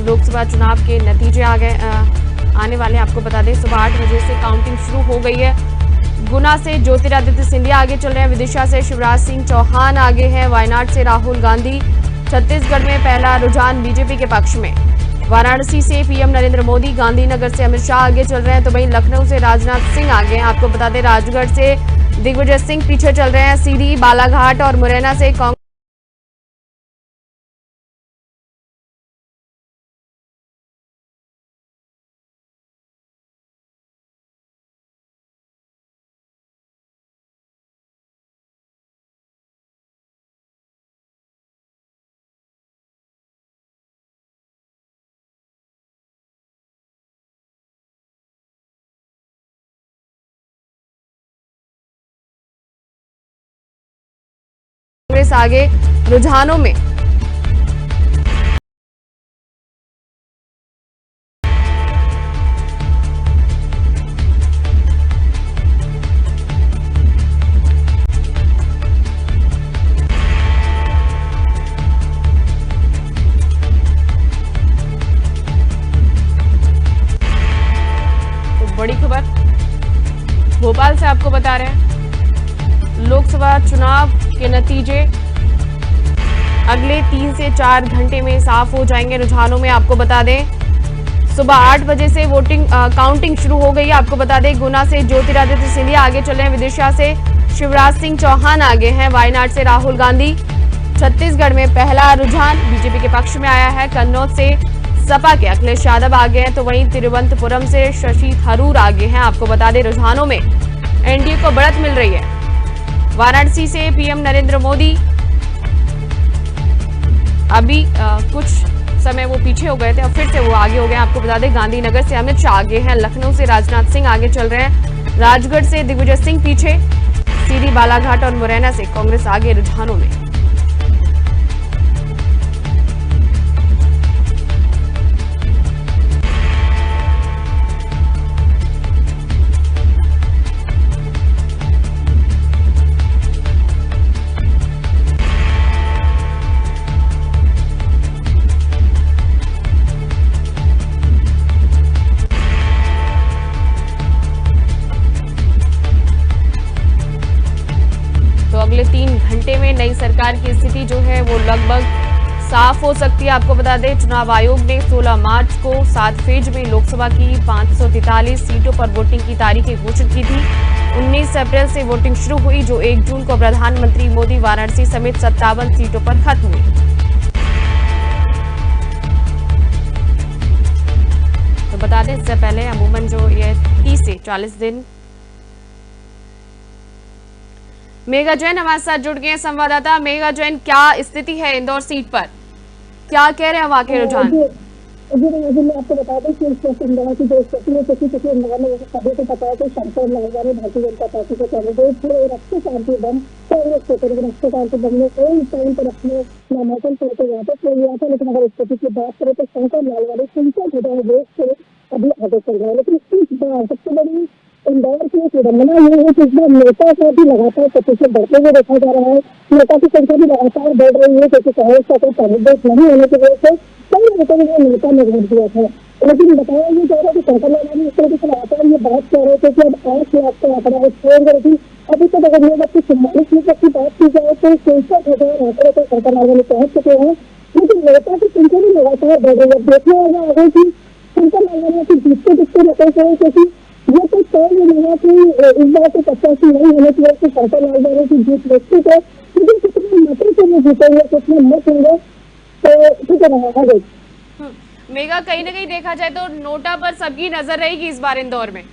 Speaker 1: लोकसभा चुनाव के नतीजे आने वाले, आपको बता दें सुबह 8 बजे से काउंटिंग शुरू हो गई है। गुना से ज्योतिरादित्य सिंधिया आगे चल रहे हैं, विदिशा से शिवराज सिंह चौहान आगे हैं, वायनाड से राहुल गांधी। छत्तीसगढ़ में पहला रुझान बीजेपी के पक्ष में। वाराणसी से पीएम नरेंद्र मोदी, गांधीनगर से अमित शाह आगे चल रहे हैं, तो वहीं लखनऊ से राजनाथ सिंह आगे हैं। आपको बता दें राजगढ़ से दिग्विजय सिंह पीछे चल रहे हैं। सीधी, बालाघाट और मुरैना से कांग्रेस आगे रुझानों में। तो बड़ी खबर भोपाल से आपको बता रहे हैं, लोकसभा चुनाव के नतीजे अगले 3 से 4 घंटे में साफ हो जाएंगे। रुझानों में आपको बता दें सुबह 8 बजे से वोटिंग काउंटिंग शुरू हो गई है। आपको बता दें गुना से ज्योतिरादित्य सिंधिया आगे चल रहे हैं, विदिशा से शिवराज सिंह चौहान आगे हैं, वायनाड से राहुल गांधी। छत्तीसगढ़ में पहला रुझान बीजेपी के पक्ष में आया है, कन्नौज से सपा के अखिलेश यादव आगे हैं, तो वहीं तिरुवनंतपुरम से शशि थरूर आगे हैं। आपको बता दें रुझानों में एनडीए को बढ़त मिल रही है। वाराणसी से पीएम नरेंद्र मोदी अभी कुछ समय वो पीछे हो गए थे, अब फिर से वो आगे हो गए। आपको बता दें गांधीनगर से अमित शाह आगे हैं, लखनऊ से राजनाथ सिंह आगे चल रहे हैं, राजगढ़ से दिग्विजय सिंह पीछे, सीधी, बालाघाट और मुरैना से कांग्रेस आगे रुझानों में। अगले 3 घंटे में नई सरकार की स्थिति जो है वो लगभग साफ हो सकती है। आपको बता दें चुनाव आयोग ने 16 मार्च को 7 फेज में लोकसभा की 543 सीटों पर वोटिंग की तारीखें घोषित की थी। 19 अप्रैल से वोटिंग शुरू हुई, जो 1 जून को प्रधानमंत्री मोदी वाराणसी समेत 57 सीटों पर खत्म हुई। तो बता दें इससे पहले अमूमन जो ये 30 से 40 दिन। मेघा जैन हमारे साथ जुड़ गए हैं, संवाददाता। मेघा जैन, क्या स्थिति है इंदौर सीट पर, क्या कह रहे हैं वहां के रुझान?
Speaker 7: जी मैं आपको बता दें कि इंदौर की जो स्थिति है, क्योंकि इंदौर में सभी को पता है कि शंकर लालवानी भारतीय जनता पार्टी के कैंडिडेट थे और रक्षा शांति बम कांग्रेस के थे, लेकिन रक्षा शांति बम ने कोई टाइम पर अपने नामांकन करके यहाँ तक लिया था। लेकिन अगर स्थिति की बात करें तो शंकर लालवानी सिंचा विधायक से अभी आगे चल रहा है। लेकिन इस बार सबसे बड़ी इंदौर की विडंबना ये है कि इस बार नेता को भी लगातार प्रतिशत बढ़ते हुए देखा जा रहा है। नेता की संख्या भी लगातार बढ़ रही है, क्योंकि कांग्रेस का कोई कैंडिडेट नहीं होने की वजह से कई नेताओं ने नेता में वोट दिया था। लेकिन बताया ये जा रहा है कि शंकर लालवानी इस तरह से लगातार ये बात कर रहे थे कि अब 8 लाख का आंकड़ा छोड़ थी। अभी तक अगर ये जबकि 44 लाख की बात की जाए तो 63,000 आंकड़े तो शंकर लालवानी पहुंच चुके हैं। लेकिन नेता की संख्या भी लगातार बढ़ रही है। देखना होगा आगे की शंकर लालवानी की जीतते नेता से, क्योंकि ये तो तय नहीं है कि इस बार तो 85 नहीं होने की वजह से शंकर लालवानी की जीत निश्चित है। लेकिन कितने मतों से वो जीतेंगे, कितने मत होंगे तो ठीक है।
Speaker 1: मेघा, कहीं ना कहीं देखा जाए तो नोटा पर सबकी नजर रहेगी इस बार इंदौर में।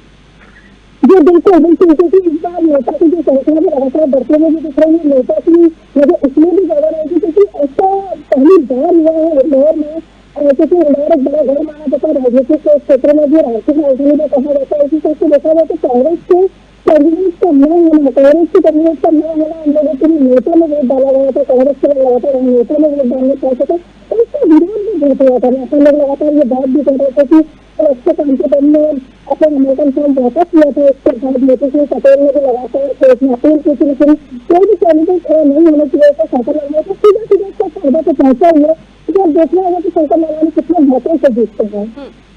Speaker 7: जी बिल्कुल, क्योंकि इस बार नेता की जो संख्या भी लगातार बढ़ते हुए भी दिख रही है। नेता की वजह इसलिए भी ज्यादा रहेगी क्योंकि ऐसा पहली बार हुआ है इंदौर में, क्योंकि इंदौर एक बड़ा घर माना जाता है राजनीतिक क्षेत्र में भी, आर्थिक राजनीति में कहा जाता है। इसी तरह से देखा जाए तो कांग्रेस के कैंडिडेट का न होना, कांग्रेस के कैंडिडेट का न होना हम लोगों के लिए नेता में वोट डाला गया था। कांग्रेस के लोग लगातार नेता में वोट डालना चाहते थे, तो इसका विरोध भी बहुत हुआ था। ऐसे लोग लगातार ये बात भी कर रहे थे कि रक्षा शांति बम ने अपने नामांकन फॉर्म वापस किया था। इसके बाद नीतीश पटेल ने भी लगातार अपील की थी, लेकिन कोई भी कैंडिडेट नहीं होने की वजह से शंकर लालवानी को सीधा इसका फायदा तो पहुंचा हुआ है। तो देखना होगा कि शंकर लालवानी कितने मतों से जीतते हैं।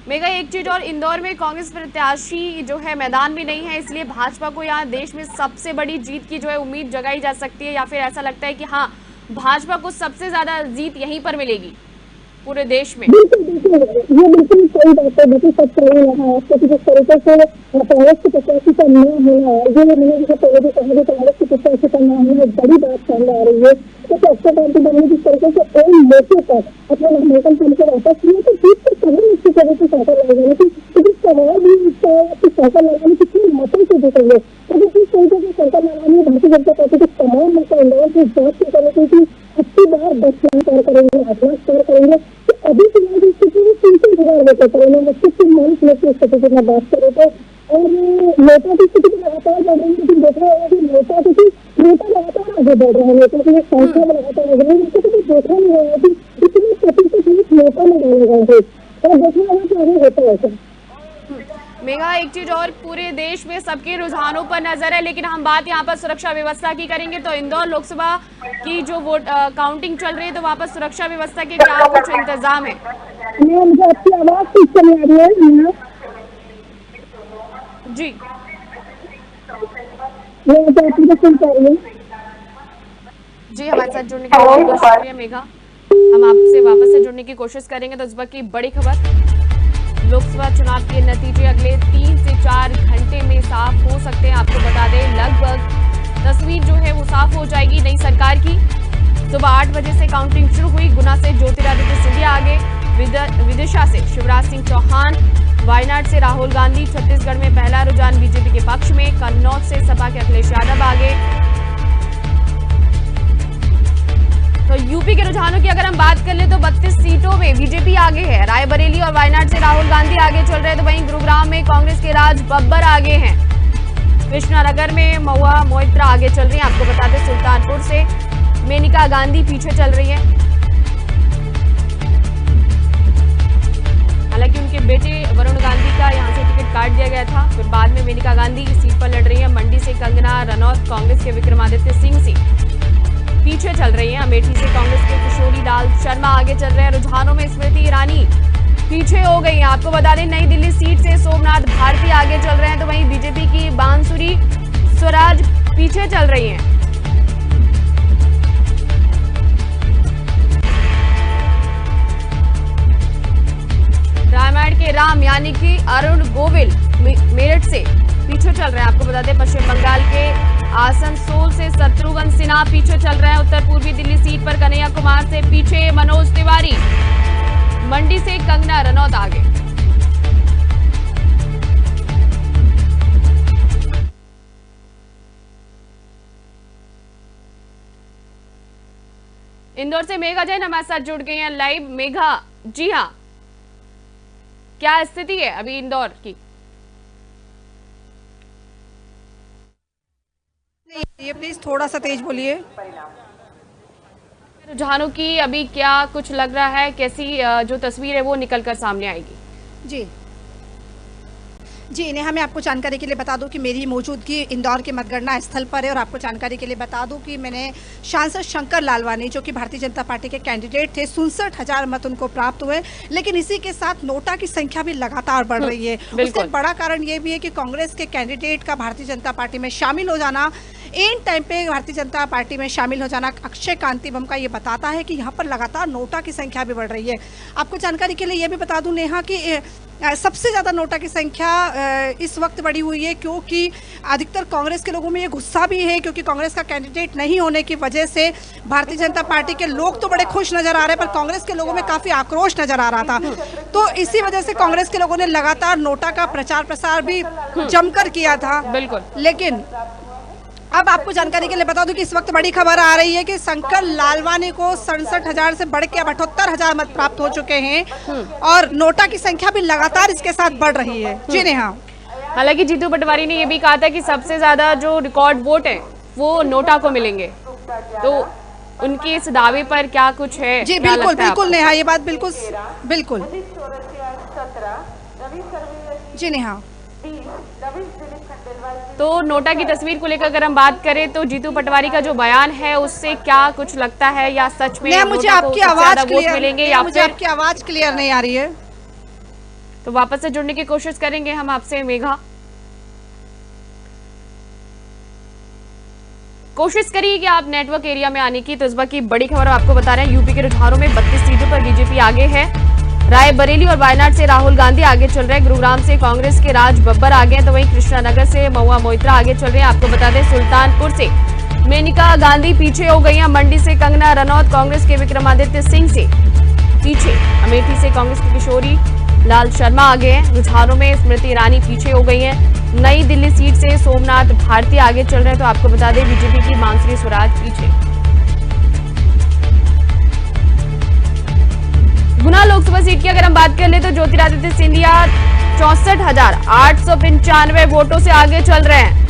Speaker 1: मेगा एक चीज और, इंदौर में कांग्रेस प्रत्याशी जो है मैदान में नहीं है, इसलिए भाजपा को यहाँ देश में सबसे बड़ी जीत की जो है उम्मीद जगाई जा सकती है, या फिर ऐसा लगता है कि हाँ भाजपा को सबसे ज्यादा जीत यहीं पर मिलेगी पूरे देश में?
Speaker 7: बिल्कुल बिल्कुल, ये बिल्कुल सही बात है। देखिए सब चल रहा है क्योंकि जिस तरीके से कांग्रेस की प्रत्याशी का न होना है, ये मैंने जैसे पहले भी कहा कि कांग्रेस की प्रत्याशी का न होना बड़ी बात सामने आ रही है। तो अक्षय क्रांति दल ने जिस तरीके से एक मौके पर अपना नामांकन करके वापस लिया, तो जीत पर सभी इसकी तरह से साइकिल लगाने की, क्योंकि सवाल भी साइकिल लगाने कितने मतों से जीतेंगे। तो जिस तरीके से साइकिल लगाने भारतीय जनता पार्टी के तमाम नेता इंदौर की जांच की तरह की 80 बार 10 लाख तय करेंगे, 8 लाख तय करेंगे। तो अभी फिलहाल की स्थिति में 300,000 वोटर करेंगे। मुख्य मालिक लोग की स्थिति में बात करें तो, और नेता की स्थिति लगातार बढ़ रही है, लेकिन देखना होगा कि नेता लगातार आगे बढ़ रहे हैं, नेता की संख्या में लगातार आगे बढ़ रही है। तो देखा नहीं होगा कि इतने प्रतिशत नेता में डाले गए थे, और देखना होगा कि आगे होता है।
Speaker 1: मेगा एक चीज और, पूरे देश में सबके रुझानों पर नजर है, लेकिन हम बात यहाँ पर सुरक्षा व्यवस्था की करेंगे तो इंदौर लोकसभा की जो वोट काउंटिंग चल रही है, तो वहाँ पर सुरक्षा व्यवस्था के क्या कुछ इंतजाम है?
Speaker 7: मुझे आपकी आवाज ठीक चली आ रही है
Speaker 1: जी, जी हमारे साथ जुड़ने के लिए बहुत शुक्रिया मेघा। हम आपसे वापस से जुड़ने की कोशिश करेंगे। तो इस वक्त की बड़ी खबर, लोकसभा चुनाव के नतीजे अगले 3 से 4 घंटे में साफ हो सकते हैं। आपको बता दें लगभग तस्वीर जो है वो साफ हो जाएगी नई सरकार की। सुबह 8 बजे से काउंटिंग शुरू हुई। गुना से ज्योतिरादित्य सिंधिया आगे, विदिशा से शिवराज सिंह चौहान, वायनाड से राहुल गांधी। छत्तीसगढ़ में पहला रुझान बीजेपी के पक्ष में, कन्नौज से सपा के अखिलेश यादव आगे। तो यूपी के रुझानों की अगर हम बात कर ले तो 32 सीटों में बीजेपी आगे है। रायबरेली और वायनाड से राहुल गांधी आगे चल रहे हैं, तो वहीं गुरुग्राम में कांग्रेस के राज बब्बर आगे हैं। कृष्णानगर में महुआ मोइत्रा आगे चल रही हैं। आपको बता दें सुल्तानपुर से मेनका गांधी पीछे चल रही हैं। हालांकि उनके बेटे वरुण गांधी का यहां से टिकट काट दिया गया था, फिर बाद में मेनका गांधी इस सीट पर लड़ रही है। मंडी से कंगना रनौत कांग्रेस के विक्रमादित्य सिंह से पीछे चल रही हैं। अमेठी से कांग्रेस के किशोरी लाल शर्मा आगे चल रहे हैं। रुझानों में स्मृति ईरानी पीछे हो गई हैं। आपको बता दें नई दिल्ली सीट से सोमनाथ भारती आगे चल रहे हैं, तो वहीं बीजेपी की बांसुरी स्वराज पीछे चल रही हैं। रायमाड के राम यानी कि अरुण गोविल मेरठ से पीछे चल रहे हैं। आपको बता दें पश्चिम बंगाल के आसनसोल से शत्रुघ्न सिन्हा पीछे चल रहे हैं। उत्तर पूर्वी दिल्ली सीट पर कन्हैया कुमार से पीछे मनोज तिवारी। मंडी से कंगना रनौत आगे। इंदौर से मेघा जैन हमारे साथ जुड़ गई हैं लाइव। मेघा, जी हाँ, क्या स्थिति है अभी इंदौर की?
Speaker 8: ये प्लीज थोड़ा सा तेज बोलिए।
Speaker 1: रुझानों की अभी क्या कुछ लग रहा है, कैसी जो तस्वीर है वो निकलकर सामने आएगी?
Speaker 8: जी नेहा, मैं आपको जानकारी के लिए बता दूं कि मेरी मौजूदगी इंदौर के मतगणना स्थल पर है, और आपको जानकारी के लिए बता दूं कि मैंने सांसद शंकर लालवानी जो कि भारतीय जनता पार्टी के कैंडिडेट थे, 67,000 मत उनको प्राप्त हुए। लेकिन इसी के साथ नोटा की संख्या भी लगातार बढ़ रही है। उसका बड़ा कारण ये भी है कि कांग्रेस के कैंडिडेट का भारतीय जनता पार्टी में शामिल हो जाना, इन टाइम पे भारतीय जनता पार्टी में शामिल हो जाना अक्षय कांतिबम का ये बताता है कि यहाँ पर लगातार नोटा की संख्या भी बढ़ रही है। आपको जानकारी के लिए ये भी बता दूं नेहा कि सबसे ज़्यादा नोटा की संख्या इस वक्त बढ़ी हुई है, क्योंकि अधिकतर कांग्रेस के लोगों में ये गुस्सा भी है, क्योंकि कांग्रेस का कैंडिडेट नहीं होने की वजह से भारतीय जनता पार्टी के लोग तो बड़े खुश नजर आ रहे हैं, पर कांग्रेस के लोगों में काफ़ी आक्रोश नजर आ रहा था। तो इसी वजह से कांग्रेस के लोगों ने लगातार नोटा का प्रचार प्रसार भी जमकर किया था।
Speaker 1: बिल्कुल।
Speaker 8: लेकिन अब आपको जानकारी के लिए बता दूं कि इस वक्त बड़ी खबर आ रही है कि शंकर लालवानी को 67,000 से बढ़ के अब 78,000 मत प्राप्त हो चुके हैं, और नोटा की संख्या भी लगातार इसके साथ बढ़ रही है। जी नेहा,
Speaker 1: हालांकि जीतू पटवारी ने यह भी कहा था कि सबसे ज्यादा जो रिकॉर्ड वोट है वो नोटा को मिलेंगे, तो उनके इस दावे पर क्या कुछ है?
Speaker 8: जी बिल्कुल बिल्कुल नेहा, ये बात बिल्कुल बिल्कुल। जी नेहा,
Speaker 1: तो नोटा की तस्वीर को लेकर अगर हम बात करें तो जीतू पटवारी का जो बयान है उससे क्या कुछ लगता है, या सच में
Speaker 8: मुझे आपकी आवाज
Speaker 1: वोट मिलेंगे, या
Speaker 8: मुझे आपकी आवाज क्लियर नहीं आ रही है?
Speaker 1: तो वापस से जुड़ने की कोशिश करेंगे हम आपसे मेघा। कोशिश करिए कि आप नेटवर्क एरिया में आने की। तो इस बार की बड़ी खबर आपको बता रहे हैं, यूपी के रुझानों में 32 सीटों पर बीजेपी आगे है। रायबरेली और वायनाड से राहुल गांधी आगे चल रहे हैं। गुरुग्राम से कांग्रेस के राज बब्बर आगे हैं, तो वहीं कृष्णानगर से महुआ मोइत्रा आगे चल रहे हैं। आपको बता दें सुल्तानपुर से मेनका गांधी पीछे हो गई हैं। मंडी से कंगना रनौत कांग्रेस के विक्रमादित्य सिंह से पीछे। अमेठी से कांग्रेस की किशोरी लाल शर्मा आगे हैं। रुझानों में स्मृति ईरानी पीछे हो गई हैं। नई दिल्ली सीट से सोमनाथ भारती आगे चल रहे हैं। तो आपको बता दें बीजेपी की मानसरी स्वराज पीछे। गुना लोकसभा सीट की अगर हम बात कर ले तो ज्योतिरादित्य सिंधिया 64,895 वोटों से आगे चल रहे हैं।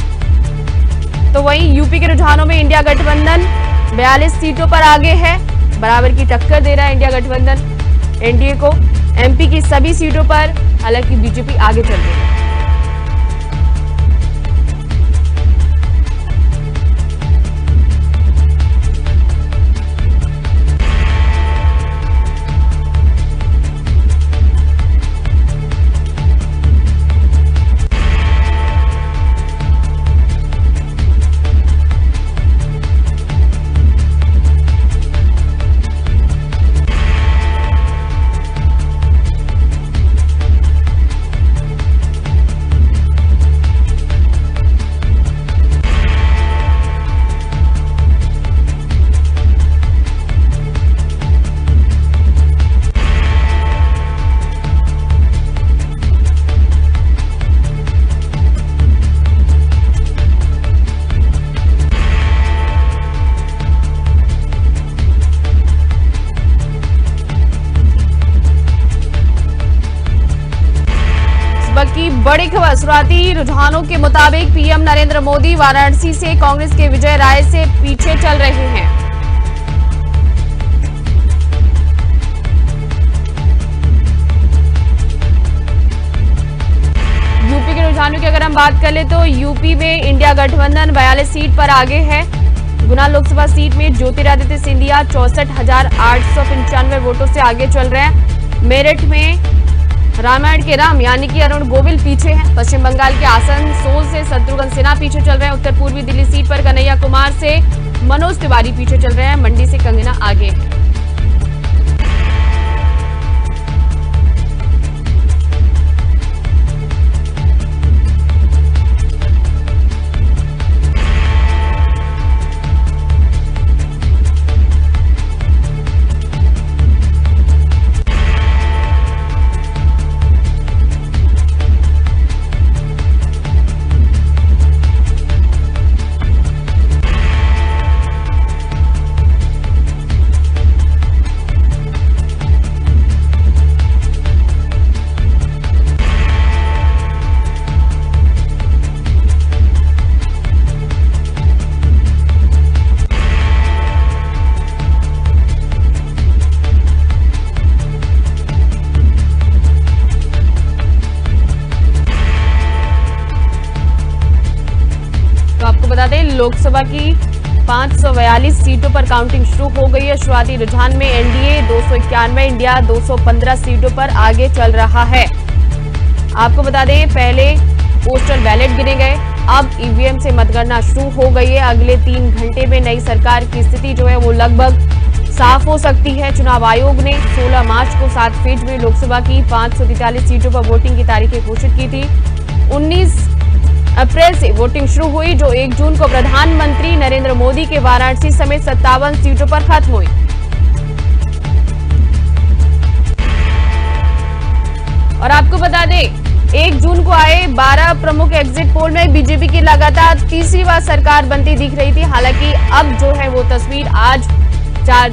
Speaker 1: तो वहीं यूपी के रुझानों में इंडिया गठबंधन 42 सीटों पर आगे है, बराबर की टक्कर दे रहा है इंडिया गठबंधन एनडीए को। एमपी की सभी सीटों पर हालांकि बीजेपी आगे चल रही है। की बड़ी खबर शुरुआती रुझानों के मुताबिक पीएम नरेंद्र मोदी वाराणसी से कांग्रेस के विजय राय से पीछे चल रहे हैं। यूपी के रुझानों की अगर हम बात कर ले तो यूपी में इंडिया गठबंधन 42 सीट पर आगे है। गुना लोकसभा सीट में ज्योतिरादित्य सिंधिया 64,895 वोटों से आगे चल रहे हैं। मेरठ में रामायण के राम यानी कि अरुण गोविल पीछे हैं। पश्चिम बंगाल के आसनसोल से शत्रुघ्न सिन्हा पीछे चल रहे हैं। उत्तर पूर्वी दिल्ली सीट पर कन्हैया कुमार से मनोज तिवारी पीछे चल रहे हैं। मंडी से कंगना आगे है। लोकसभा की 542 सीटों पर काउंटिंग शुरू हो गई है। शुरुआती रुझान में एनडीए 291, इंडिया 215 सीटों पर आगे चल रहा है। आपको बता दें पहले पोस्टल बैलेट गिने गए, अब ईवीएम से मतगणना शुरू हो गई है। अगले 3 घंटे में नई सरकार की स्थिति जो है वो लगभग साफ हो सकती है। चुनाव आयोग ने 16 मार्च को 7 फेज में लोकसभा की 543 सीटों पर वोटिंग की तारीखें घोषित की थी। 19 अप्रैल से वोटिंग शुरू हुई, जो 1 जून को प्रधानमंत्री नरेंद्र मोदी के वाराणसी समेत 57 सीटों पर खत्म हुई। और आपको बता दें 1 जून को आए 12 प्रमुख एग्जिट पोल में बीजेपी की लगातार तीसरी बार सरकार बनती दिख रही थी। हालांकि अब जो है वो तस्वीर आज 4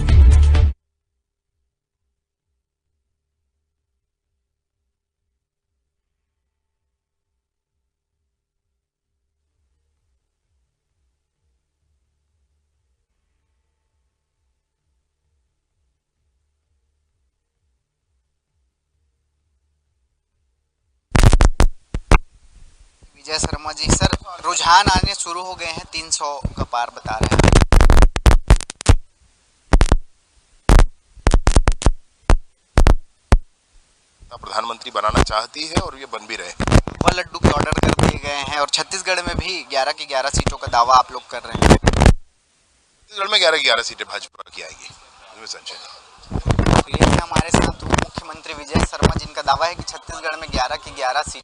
Speaker 9: विजय शर्मा जी, सर रुझान आने शुरू हो गए हैं, 300 का पार बता रहे हैं।
Speaker 10: प्रधानमंत्री बनाना चाहती है और ये बन भी रहे।
Speaker 9: वह लड्डू के ऑर्डर कर दिए गए हैं और छत्तीसगढ़ में भी 11 की 11 सीटों का दावा आप लोग कर रहे हैं।
Speaker 10: छत्तीसगढ़ में 11 की 11 सीटें भाजपा की आएगी, इसमें संशय नहीं।
Speaker 9: तो ये है हमारे साथ उप मुख्यमंत्री विजय शर्मा, जिनका दावा है कि छत्तीसगढ़ में 11 की 11 सीट।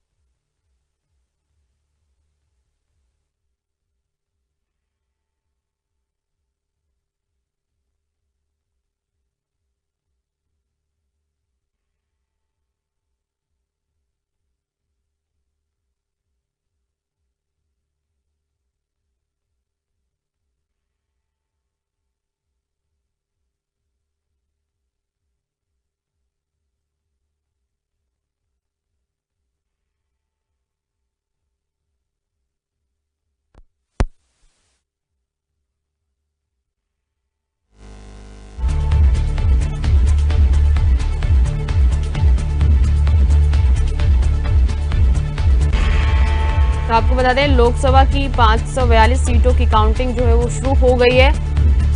Speaker 1: तो आपको बता दें, लोकसभा की 542 सीटों की काउंटिंग जो है वो शुरू हो गई है।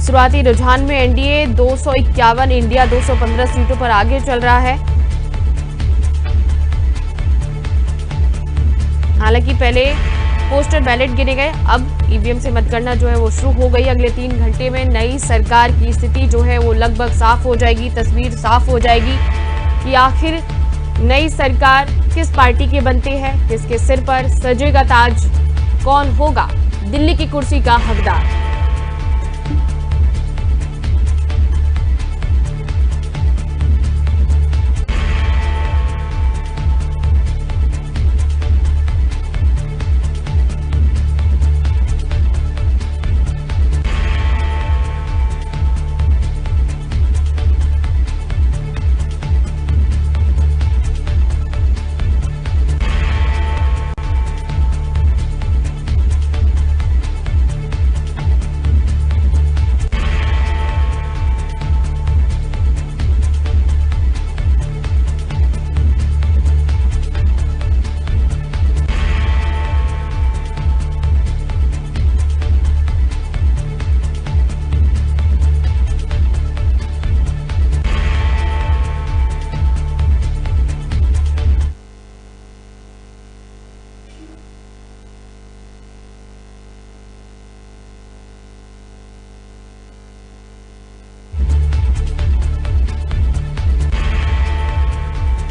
Speaker 1: शुरुआती रुझान में एनडीए 251, इंडिया 215 सीटों पर आगे चल रहा है। हालांकि पहले पोस्टल बैलेट गिने गए, अब ईवीएम से मतगणना जो है वो शुरू हो गई। अगले 3 घंटे में नई सरकार की स्थिति जो है वो लगभग साफ हो जाएगी, तस्वीर साफ हो जाएगी कि आखिर नई सरकार किस पार्टी के बनते हैं, किसके सिर पर सजेगा ताज, कौन होगा दिल्ली की कुर्सी का हकदार।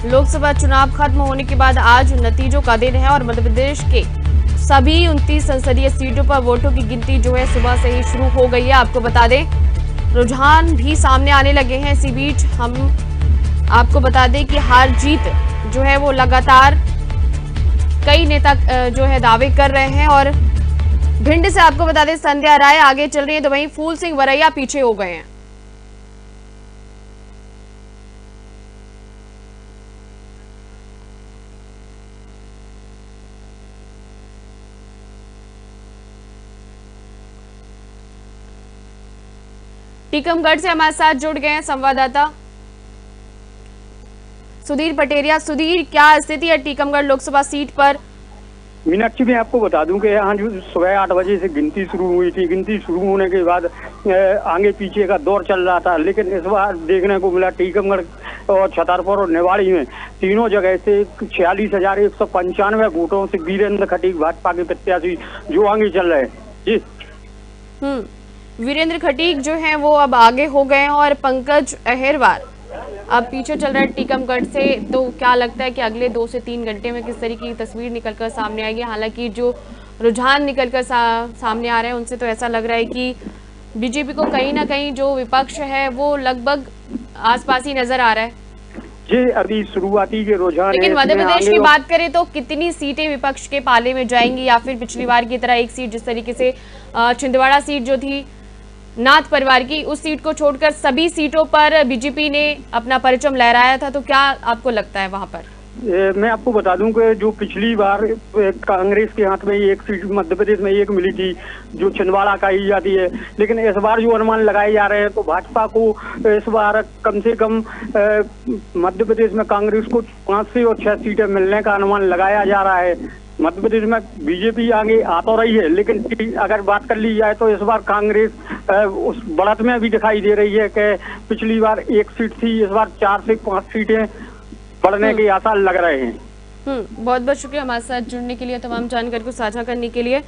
Speaker 1: लोकसभा चुनाव खत्म होने के बाद आज नतीजों का दिन है और मध्य प्रदेश के सभी 29 संसदीय सीटों पर वोटों की गिनती जो है सुबह से ही शुरू हो गई है। आपको बता दें, रुझान भी सामने आने लगे हैं। इसी बीच हम आपको बता दें कि हार जीत जो है वो लगातार कई नेता जो है दावे कर रहे हैं। और भिंड से आपको बता दें, संध्या राय आगे चल रही है, तो वहीं फूल सिंह वरैया पीछे हो गए हैं। टीकमगढ़ से हमारे साथ जुड़ गए हैं संवाददाता सुधीर पटेरिया। सुधीर, क्या स्थिति है टीकमगढ़ लोकसभा सीट पर?
Speaker 2: मीनाक्षी, मैं आपको बता दूं कि यहाँ जो सुबह 8 बजे से गिनती शुरू हुई थी, गिनती शुरू होने के बाद आगे पीछे का दौर चल रहा था, लेकिन इस बार देखने को मिला टीकमगढ़ और छतरपुर और निवाड़ी में तीनों जगह से 46,195 वोटों से वीरेंद्र खटीक भाजपा के प्रत्याशी जो आगे चल रहे हैं। जी
Speaker 1: वीरेंद्र खटीक जो हैं वो अब आगे हो गए हैं और पंकज अहिरवार अब पीछे चल रहा है टीकमगढ़ से। तो क्या लगता है कि अगले 2 से 3 घंटे में किस तरीके की तस्वीर निकलकर सामने आएगी? हालांकि जो रुझान निकलकर सामने आ रहे हैं उनसे तो ऐसा लग रहा है कि बीजेपी को कहीं ना कहीं जो विपक्ष है वो लगभग आसपास ही नजर आ रहा है।
Speaker 2: जी, अभी शुरुआती के रुझान,
Speaker 1: लेकिन मध्य प्रदेश की बात करें तो कितनी सीटें विपक्ष के पाले में जाएंगी, या फिर पिछली बार की तरह एक सीट जिस तरीके से छिंदवाड़ा सीट जो थी नाथ परिवार की, उस सीट को छोड़कर सभी सीटों पर बीजेपी ने अपना परचम लहराया था, तो क्या आपको लगता है वहां पर?
Speaker 2: मैं आपको बता दूं कि जो पिछली बार कांग्रेस के हाथ में एक सीट मध्य प्रदेश में एक मिली थी जो छिंदवाड़ा का ही जाती है, लेकिन इस बार जो अनुमान लगाए जा रहे हैं तो भाजपा को इस बार कम से कम मध्य प्रदेश में कांग्रेस को 5 से 6 सीटें मिलने का अनुमान लगाया जा रहा है। मध्य प्रदेश में बीजेपी आगे आ तो रही है, लेकिन अगर बात कर ली जाए तो इस बार कांग्रेस उस बढ़त में भी दिखाई दे रही है कि पिछली बार 1 सीट थी, इस बार 4 से 5 सीटें
Speaker 3: बढ़ने की आसार लग रहे हैं।
Speaker 1: बहुत बहुत शुक्रिया हमारे साथ जुड़ने के लिए, तमाम जानकारी को साझा करने के लिए।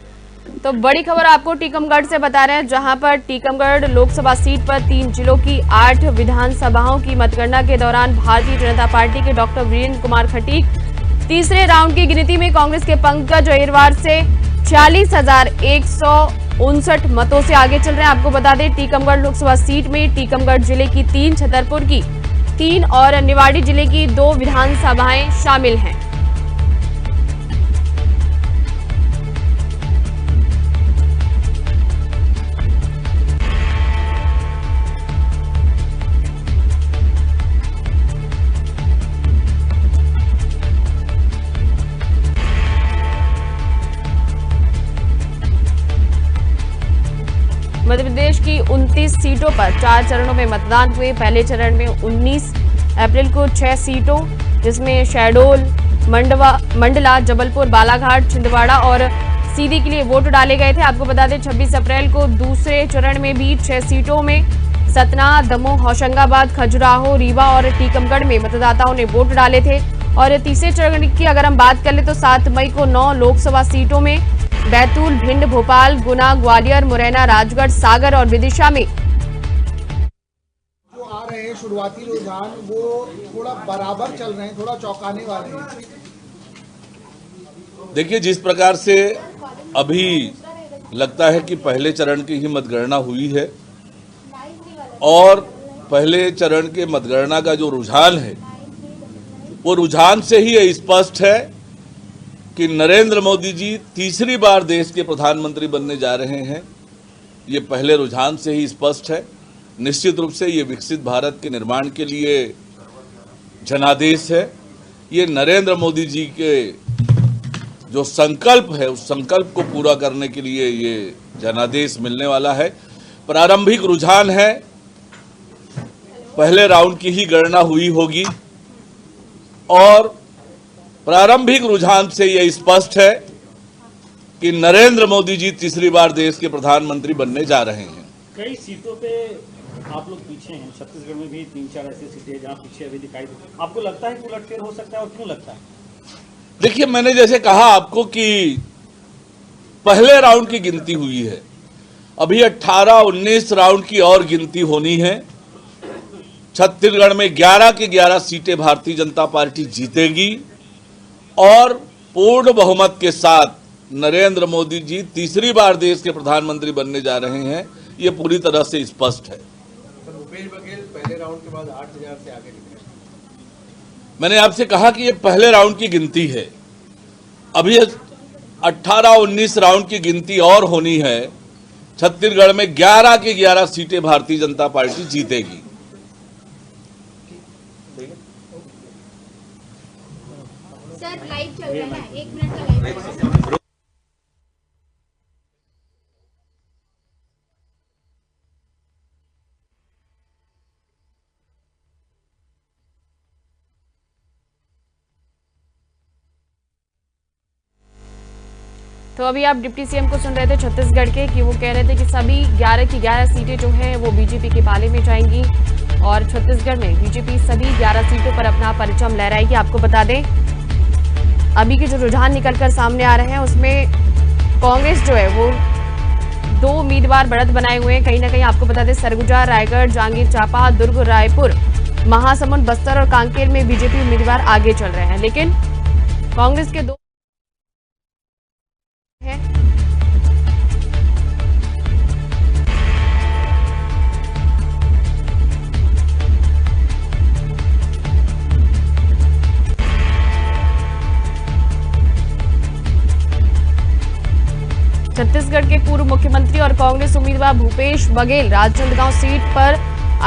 Speaker 1: तो बड़ी खबर आपको टीकमगढ़ से बता रहे हैं, जहां पर टीकमगढ़ लोकसभा सीट पर 3 जिलों की 8 विधानसभाओं की मतगणना के दौरान भारतीय जनता पार्टी के डॉक्टर वीरेंद्र कुमार खटीक तीसरे राउंड की गिनती में कांग्रेस के पंकज अहिरवार से 46,159 मतों से आगे चल रहे हैं। आपको बता दें, टीकमगढ़ लोकसभा सीट में टीकमगढ़ जिले की 3, छतरपुर की 3 और निवाड़ी जिले की 2 विधानसभाएं शामिल हैं। मध्य प्रदेश की 29 सीटों पर 4 चरणों में मतदान हुए। पहले चरण में 19 अप्रैल को 6 सीटों, जिसमें शहडोल, मंडला, जबलपुर, बालाघाट, छिंदवाड़ा और सीधी के लिए वोट डाले गए थे। आपको बता दें 26 अप्रैल को दूसरे चरण में भी 6 सीटों में सतना, दमोह, होशंगाबाद, खजुराहो, रीवा और टीकमगढ़ में मतदाताओं ने वोट डाले थे। और तीसरे चरण की अगर हम बात कर ले तो 7 मई को 9 लोकसभा सीटों में बैतूल, भिंड, भोपाल, गुना, ग्वालियर, मुरैना, राजगढ़, सागर और विदिशा में
Speaker 11: जो आ रहे हैं शुरुआती रुझान वो थोड़ा बराबर चल रहे हैं, थोड़ा चौंकाने वाले हैं।
Speaker 12: देखिए, जिस प्रकार से अभी लगता है कि पहले चरण की ही मतगणना हुई है और पहले चरण के मतगणना का जो रुझान है वो रुझान से ही ये स्पष्ट है कि नरेंद्र मोदी जी तीसरी बार देश के प्रधानमंत्री बनने जा रहे हैं। ये पहले रुझान से ही स्पष्ट है। निश्चित रूप से ये विकसित भारत के निर्माण के लिए जनादेश है। ये नरेंद्र मोदी जी के जो संकल्प है उस संकल्प को पूरा करने के लिए ये जनादेश मिलने वाला है। प्रारंभिक रुझान है, पहले राउंड की ही गणना हुई होगी और प्रारंभिक रुझान से यह स्पष्ट है कि नरेंद्र मोदी जी तीसरी बार देश के प्रधानमंत्री बनने जा रहे हैं।
Speaker 13: कई सीटों पे आप लोग पीछे हैं, छत्तीसगढ़ में भी 3-4 ऐसी सीटें जहां पीछे अभी दिखाई दे। आपको लगता है कि उलटफेर हो सकता है और क्यों लगता है?
Speaker 12: देखिए, मैंने जैसे कहा आपको कि पहले राउंड की गिनती हुई है, अभी 18-19 राउंड की और गिनती होनी है। छत्तीसगढ़ में 11 की 11 सीटें भारतीय जनता पार्टी जीतेगी और पूर्ण बहुमत के साथ नरेंद्र मोदी जी तीसरी बार देश के प्रधानमंत्री बनने जा रहे हैं। ये पूरी तरह से स्पष्ट है।
Speaker 11: भूपेश बघेल पहले राउंड के बाद 8,000 से आगे निकले।
Speaker 12: मैंने आपसे कहा कि ये पहले राउंड की गिनती है, अभी 18-19 राउंड की गिनती और होनी है। छत्तीसगढ़ में 11 की 11 सीटें भारतीय जनता पार्टी जीतेगी।
Speaker 14: सर लाइव चल रहा है, 1 मिनट का लाइव।
Speaker 1: तो अभी आप डिप्टी सीएम को सुन रहे थे छत्तीसगढ़ के, कि वो कह रहे थे कि सभी 11 की 11 सीटें जो हैं वो बीजेपी के पाले में जाएंगी और छत्तीसगढ़ में बीजेपी सभी 11 सीटों पर अपना परचम लहराएगी। आपको बता दें अभी के जो रुझान निकलकर सामने आ रहे हैं उसमें कांग्रेस जो है वो 2 उम्मीदवार बढ़त बनाए हुए हैं। कहीं ना कहीं आपको बता दें सरगुजा, रायगढ़, जांजगीर चांपा, दुर्ग, रायपुर, महासमुंद, बस्तर और कांकेर में बीजेपी उम्मीदवार आगे चल रहे हैं, लेकिन कांग्रेस के 2 है। छत्तीसगढ़ के पूर्व मुख्यमंत्री और कांग्रेस उम्मीदवार भूपेश बघेल राजनांदगांव सीट पर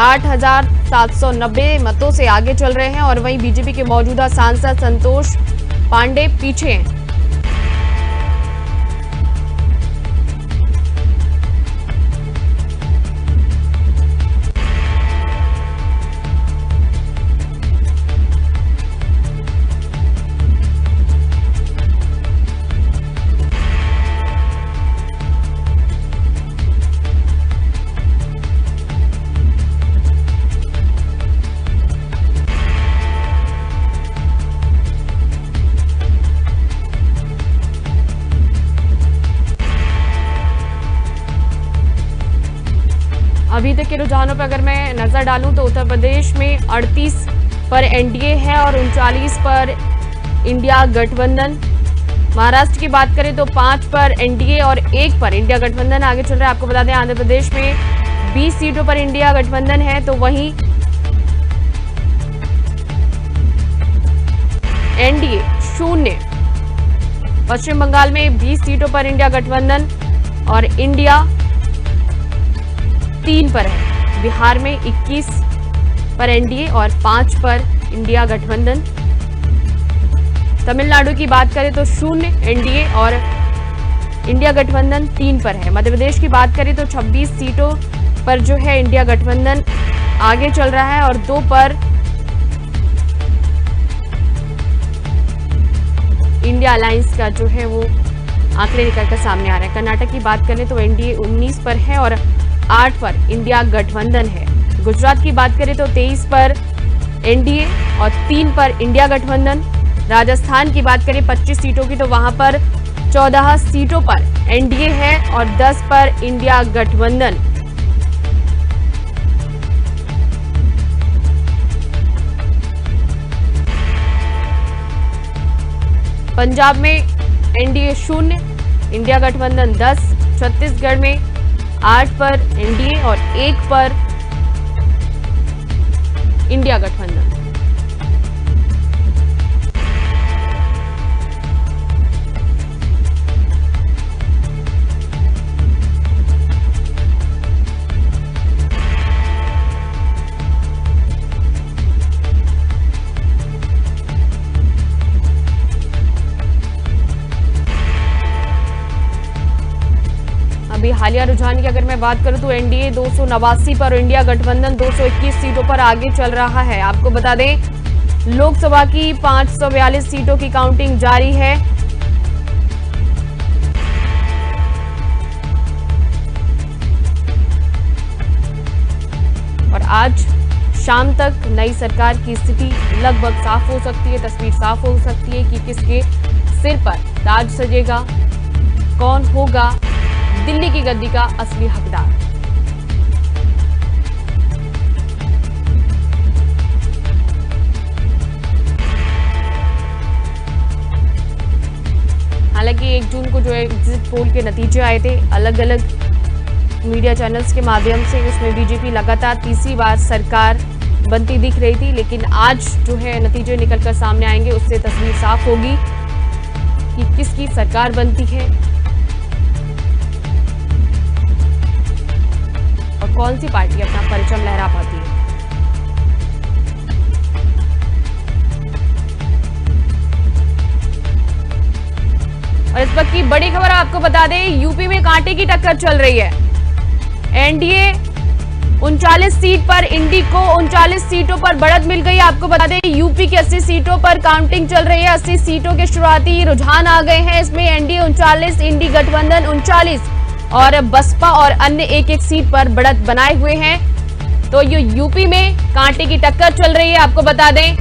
Speaker 1: 8,790 मतों से आगे चल रहे हैं और वहीं बीजेपी के मौजूदा सांसद संतोष पांडे पीछे हैं। अभी तक के रुझानों पर अगर मैं नजर डालूं तो उत्तर प्रदेश में 38 पर एनडीए है और 39 पर इंडिया गठबंधन। महाराष्ट्र की बात करें तो 5 पर एनडीए और 1 पर इंडिया गठबंधन आगे चल रहा है। आपको बता दें आंध्र प्रदेश में 20 सीटों पर इंडिया गठबंधन है, तो वहीं एनडीए 0। पश्चिम बंगाल में 20 सीटों पर इंडिया गठबंधन और इंडिया 3 पर है। बिहार में 21 पर एनडीए और 5 पर इंडिया गठबंधन। तमिलनाडु की बात करें तो 0 एनडीए और इंडिया गठबंधन 3 पर है। मध्य प्रदेश की बात करें तो 26 सीटों पर जो है इंडिया गठबंधन आगे चल रहा है और 2 पर इंडिया अलायंस का जो है वो आंकड़े निकलकर सामने आ रहे हैं। कर्नाटक की बात करें तो एनडीए 19 पर है और 8 पर इंडिया गठबंधन है। गुजरात की बात करें तो 23 पर एनडीए और 3 पर इंडिया गठबंधन। राजस्थान की बात करें 25 सीटों की तो वहां पर 14 सीटों पर एनडीए है और 10 पर इंडिया गठबंधन। पंजाब में एनडीए 0, इंडिया गठबंधन 10। छत्तीसगढ़ में 8 पर एनडीए और 1 पर इंडिया गठबंधन। अभी हालिया रुझान की अगर मैं बात करूं तो एनडीए 289 पर और इंडिया गठबंधन 221 सीटों पर आगे चल रहा है। आपको बता दें लोकसभा की 542 सीटों की काउंटिंग जारी है। और आज शाम तक नई सरकार की स्थिति लगभग साफ हो सकती है, तस्वीर साफ हो सकती है कि किसके सिर पर ताज सजेगा, कौन होगा दिल्ली की गद्दी का असली हकदार। हालांकि 1 जून को जो एग्जिट पोल के नतीजे आए थे अलग अलग मीडिया चैनल्स के माध्यम से, उसमें बीजेपी लगातार तीसरी बार सरकार बनती दिख रही थी, लेकिन आज जो है नतीजे निकलकर सामने आएंगे, उससे तस्वीर साफ होगी कि किसकी सरकार बनती है और कौन सी पार्टी अपना परचम लहरा पाती है। और इस वक्त की बड़ी खबर आपको बता दें, यूपी में कांटे की टक्कर चल रही है। एनडीए 39 सीट पर, इंडी को 39 सीटों पर बढ़त मिल गई। आपको बता दें यूपी की 80 सीटों पर काउंटिंग चल रही है। 80 सीटों के शुरुआती रुझान आ गए हैं। इसमें एनडीए 39, इंडी गठबंधन 39 और बसपा और अन्य एक सीट पर बढ़त बनाए हुए हैं। तो ये यूपी में कांटे की टक्कर चल रही है। आपको बता दें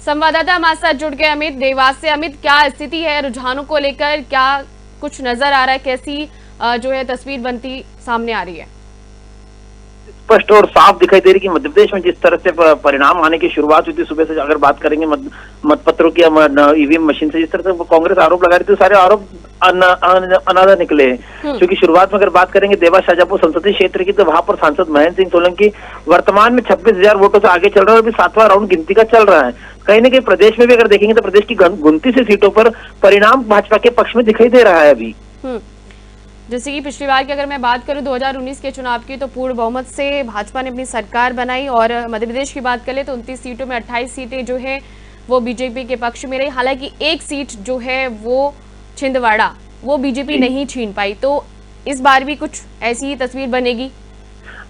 Speaker 1: संवाददाता हमारे साथ जुड़ गए अमित देवास से। अमित, क्या स्थिति है रुझानों को लेकर, क्या कुछ नजर आ रहा है, कैसी जो है तस्वीर बनती सामने आ रही है?
Speaker 15: स्पष्ट और साफ दिखाई दे रही कि मध्य प्रदेश में जिस तरह से परिणाम आने की शुरुआत हुई थी सुबह से, अगर बात करेंगे मतपत्रों की ईवीएम मशीन से, जिस तरह से कांग्रेस आरोप लगा रही थी, सारे आरोप अनादर निकले हैं। क्योंकि शुरुआत में अगर बात करेंगे देवास शाजापुर संसदीय क्षेत्र की, तो वहां पर सांसद महेंद्र सिंह सोलंकी वर्तमान में 26,000 वोटों से आगे चल रहा है और अभी 7वां राउंड गिनती का चल रहा है। कहीं ना कहीं प्रदेश में भी अगर देखेंगे तो प्रदेश की 29 सीटों पर परिणाम भाजपा के पक्ष में दिखाई दे रहा है अभी।
Speaker 1: जैसे कि पिछली बार की अगर मैं बात करूं 2019 के चुनाव की, तो पूर्ण बहुमत से भाजपा ने अपनी सरकार बनाई और मध्य प्रदेश की बात करें तो 29 सीटों में 28 सीटें जो है वो बीजेपी के पक्ष में रही। हालांकि एक सीट जो है वो छिंदवाड़ा वो बीजेपी नहीं छीन पाई। तो इस बार भी कुछ ऐसी ही तस्वीर बनेगी?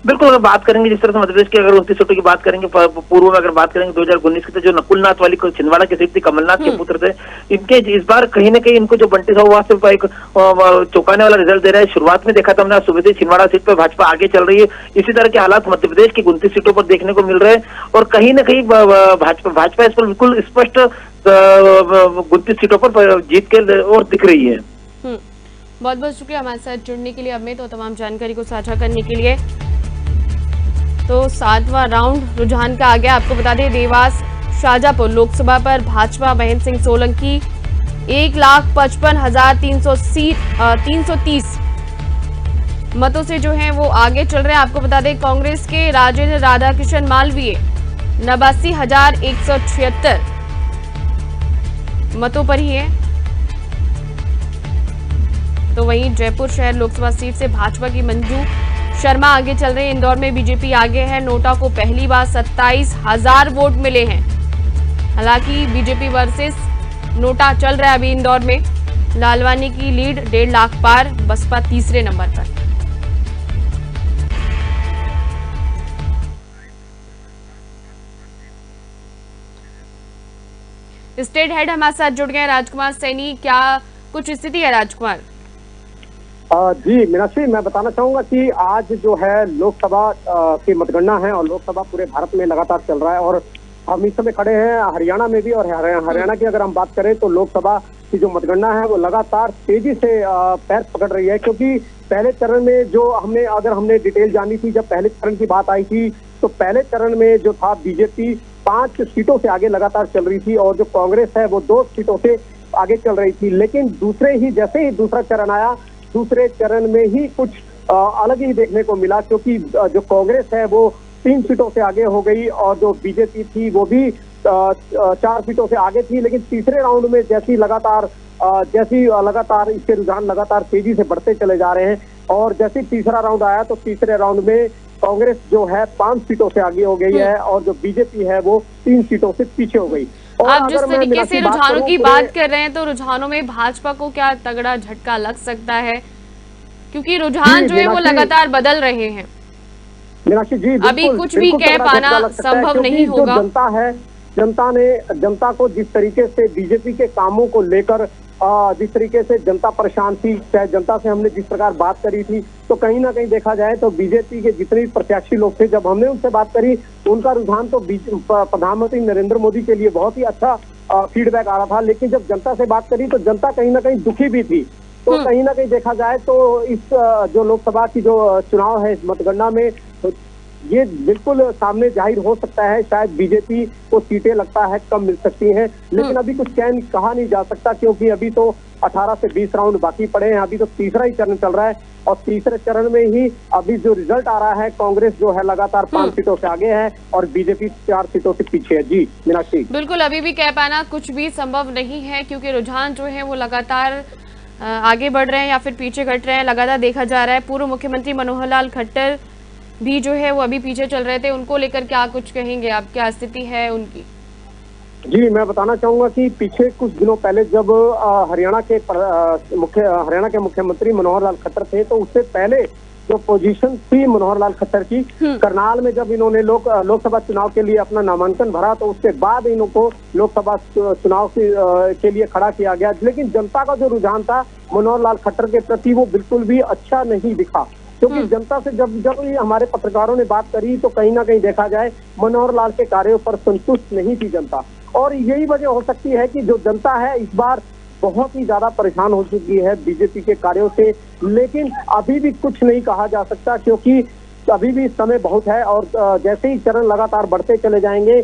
Speaker 15: बिल्कुल, अगर बात करेंगे जिस तरह से मध्य प्रदेश की अगर 29 सीटों की बात करेंगे, पूर्व में अगर बात करेंगे 2019 की, तो जो नकुलनाथ वाली छिंदवाड़ा की सीट थी, कमलनाथ के पुत्र थे, इनके इस बार कहीं ना कहीं इनको जो बंटी साहब वहां से एक चौंकाने वाला रिजल्ट दे रहा है। शुरुआत में देखा था हमने, सुबह से छिंदवाड़ा सीट पर भाजपा आगे चल रही है। इसी तरह के हालात मध्य प्रदेश की 29 सीटों पर देखने को मिल रहे हैं और कहीं ना कहीं भाजपा इस पर बिल्कुल स्पष्ट 29 सीटों पर जीत के और दिख रही है।
Speaker 1: बहुत बहुत शुक्रिया हमारे साथ जुड़ने के लिए अमित, और तमाम जानकारी को साझा करने के लिए। तो 7वां राउंड रुझान का आ गया। आपको बता दें, देवास शाजापुर लोकसभा पर भाजपा महेंद्र सिंह सोलंकी 1,55,330 मतों से जो है वो आगे चल रहे हैं। आपको बता दें, कांग्रेस के राजेंद्र राधाकृष्ण मालवीय 89,176 मतों पर ही है। तो वहीं जयपुर शहर लोकसभा सीट से भाजपा की मंजू शर्मा आगे चल रहे हैं। इंदौर में बीजेपी आगे है। नोटा को पहली बार 27,000 वोट मिले हैं। हालांकि बीजेपी वर्सेस नोटा चल रहा है अभी इंदौर में। लालवानी की लीड 1.5 लाख पार, बसपा तीसरे नंबर पर। स्टेट हेड हमारे साथ जुड़ गए राजकुमार सैनी। क्या कुछ स्थिति है राजकुमार?
Speaker 16: जी मीनाक्षी, मैं बताना चाहूंगा कि आज जो है लोकसभा की मतगणना है और लोकसभा पूरे भारत में लगातार चल रहा है। और हम इस समय खड़े हैं हरियाणा में भी, और हरियाणा की अगर हम बात करें तो लोकसभा की जो मतगणना है वो लगातार तेजी से पैर पकड़ रही है। क्योंकि पहले चरण में जो हमने डिटेल जानी थी, जब पहले चरण की बात आई थी तो पहले चरण में जो था बीजेपी 5 सीटों से आगे लगातार चल रही थी और जो कांग्रेस है वो 2 सीटों से आगे चल रही थी। लेकिन जैसे ही दूसरा चरण आया, दूसरे चरण में ही कुछ अलग ही देखने को मिला। क्योंकि जो कांग्रेस है वो 3 सीटों से आगे हो गई और जो बीजेपी थी वो भी 4 सीटों से आगे थी। लेकिन तीसरे राउंड में जैसी लगातार इसके रुझान लगातार तेजी से बढ़ते चले जा रहे हैं। और जैसे तीसरा राउंड आया तो तीसरे राउंड में कांग्रेस जो है 5 सीटों से आगे हो गई है और जो बीजेपी है वो 3 सीटों से पीछे हो गई।
Speaker 1: आप जिस तरीके से रुझानों की बात कर रहे हैं, तो रुझानों में भाजपा को क्या तगड़ा झटका लग सकता है? क्योंकि रुझान जो है वो लगातार बदल रहे हैं।
Speaker 16: मीनाक्षी जी,
Speaker 1: अभी कुछ भी कह पाना संभव नहीं होगा।
Speaker 16: जनता है, जनता को जिस तरीके से बीजेपी के कामों को लेकर जिस तरीके से जनता परेशान थी, चाहे जनता से हमने जिस प्रकार बात करी थी, तो कहीं ना कहीं देखा जाए तो बीजेपी के जितने भी प्रत्याशी लोग थे, जब हमने उनसे बात करी, उनका रुझान तो प्रधानमंत्री नरेंद्र मोदी के लिए बहुत ही अच्छा फीडबैक आ रहा था। लेकिन जब जनता से बात करी तो जनता कहीं ना कहीं दुखी भी थी। तो कहीं ना कहीं देखा जाए तो इस जो लोकसभा की जो चुनाव है, इस मतगणना में ये बिल्कुल सामने जाहिर हो सकता है। शायद बीजेपी को सीटें लगता है कम मिल सकती हैं, लेकिन अभी कुछ कहा नहीं जा सकता। क्योंकि अभी तो 18 से 20 राउंड बाकी पड़े हैं। अभी तो तीसरा ही चरण चल रहा है और तीसरे चरण में ही अभी जो रिजल्ट आ रहा है, कांग्रेस जो है लगातार 5 सीटों से आगे है और बीजेपी 4 सीटों से पीछे है। जी मीनाक्षी,
Speaker 1: बिल्कुल अभी भी कह पाना कुछ भी संभव नहीं है, क्योंकि रुझान जो है वो लगातार आगे बढ़ रहे हैं या फिर पीछे घट रहे हैं, लगातार देखा जा रहा है। पूर्व मुख्यमंत्री मनोहर लाल खट्टर भी जो है वो अभी पीछे चल रहे थे। उनको लेकर क्या कुछ कहेंगे आप, क्या स्थिति है उनकी?
Speaker 16: जी, मैं बताना चाहूंगा कि पीछे कुछ दिनों पहले जब हरियाणा के मुख्यमंत्री मनोहर लाल खट्टर थे, तो उससे पहले जो पोजीशन थी मनोहर लाल खट्टर की, करनाल में जब इन्होंने लोकसभा चुनाव के लिए अपना नामांकन भरा, तो उसके बाद इनको लोकसभा चुनाव के लिए खड़ा किया गया। लेकिन जनता का जो रुझान था मनोहर लाल खट्टर के प्रति, वो बिल्कुल भी अच्छा नहीं दिखा। क्योंकि जनता से जब हमारे पत्रकारों ने बात करी तो कहीं ना कहीं देखा जाए मनोहर लाल के कार्यों पर संतुष्ट नहीं थी जनता। और यही वजह हो सकती है कि जो जनता है इस बार बहुत ही ज्यादा परेशान हो चुकी है बीजेपी के कार्यों से। लेकिन अभी भी कुछ नहीं कहा जा सकता, क्योंकि अभी भी समय बहुत है और जैसे ही चरण लगातार बढ़ते चले जाएंगे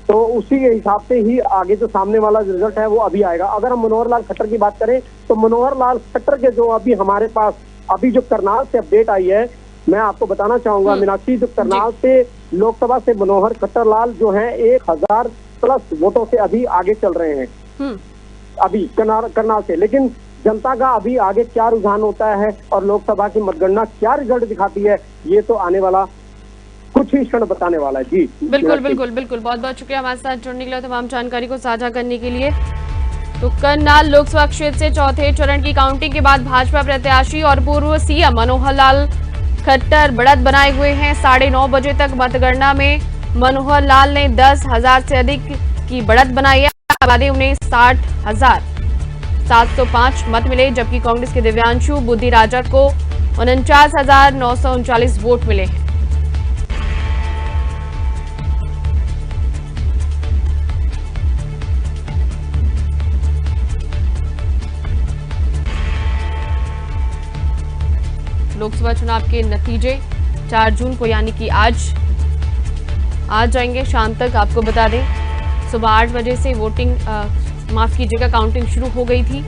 Speaker 16: तो उसी के हिसाब से ही आगे जो सामने वाला रिजल्ट है वो अभी आएगा। अगर हम मनोहर लाल खट्टर की बात करें तो मनोहर लाल खट्टर के जो अभी हमारे पास अभी जो करनाल से अपडेट आई है, मैं आपको बताना चाहूंगा मीनाक्षी, जो करनाल से लोकसभा से मनोहर खट्टर लाल जो है 1000 प्लस वोटों से अभी आगे चल रहे हैं अभी करनाल से। लेकिन जनता का अभी आगे क्या रुझान होता है और लोकसभा की मतगणना क्या रिजल्ट दिखाती है, ये तो आने वाला कुछ ही क्षण बताने वाला है। जी
Speaker 1: बिल्कुल बिल्कुल बिल्कुल, बहुत बहुत शुक्रिया हमारे साथ जुड़ने के लिए, तमाम जानकारी को साझा करने के लिए। तो करनाल लोकसभा क्षेत्र से चौथे चरण की काउंटिंग के बाद भाजपा प्रत्याशी और पूर्व सीएम मनोहर लाल खट्टर बढ़त बनाए हुए हैं। 9:30 बजे तक मतगणना में मनोहर लाल ने 10,000 से अधिक की बढ़त बनाई है। आबादी उन्हें 60,705 मत मिले, जबकि कांग्रेस के दिव्यांशु बुद्धि राजा को 49,939 वोट मिले हैं। लोकसभा चुनाव के नतीजे 4 जून को यानी कि आज जाएंगे शाम तक। आपको बता दें सुबह 8 बजे से माफ कीजिएगा काउंटिंग शुरू हो गई थी।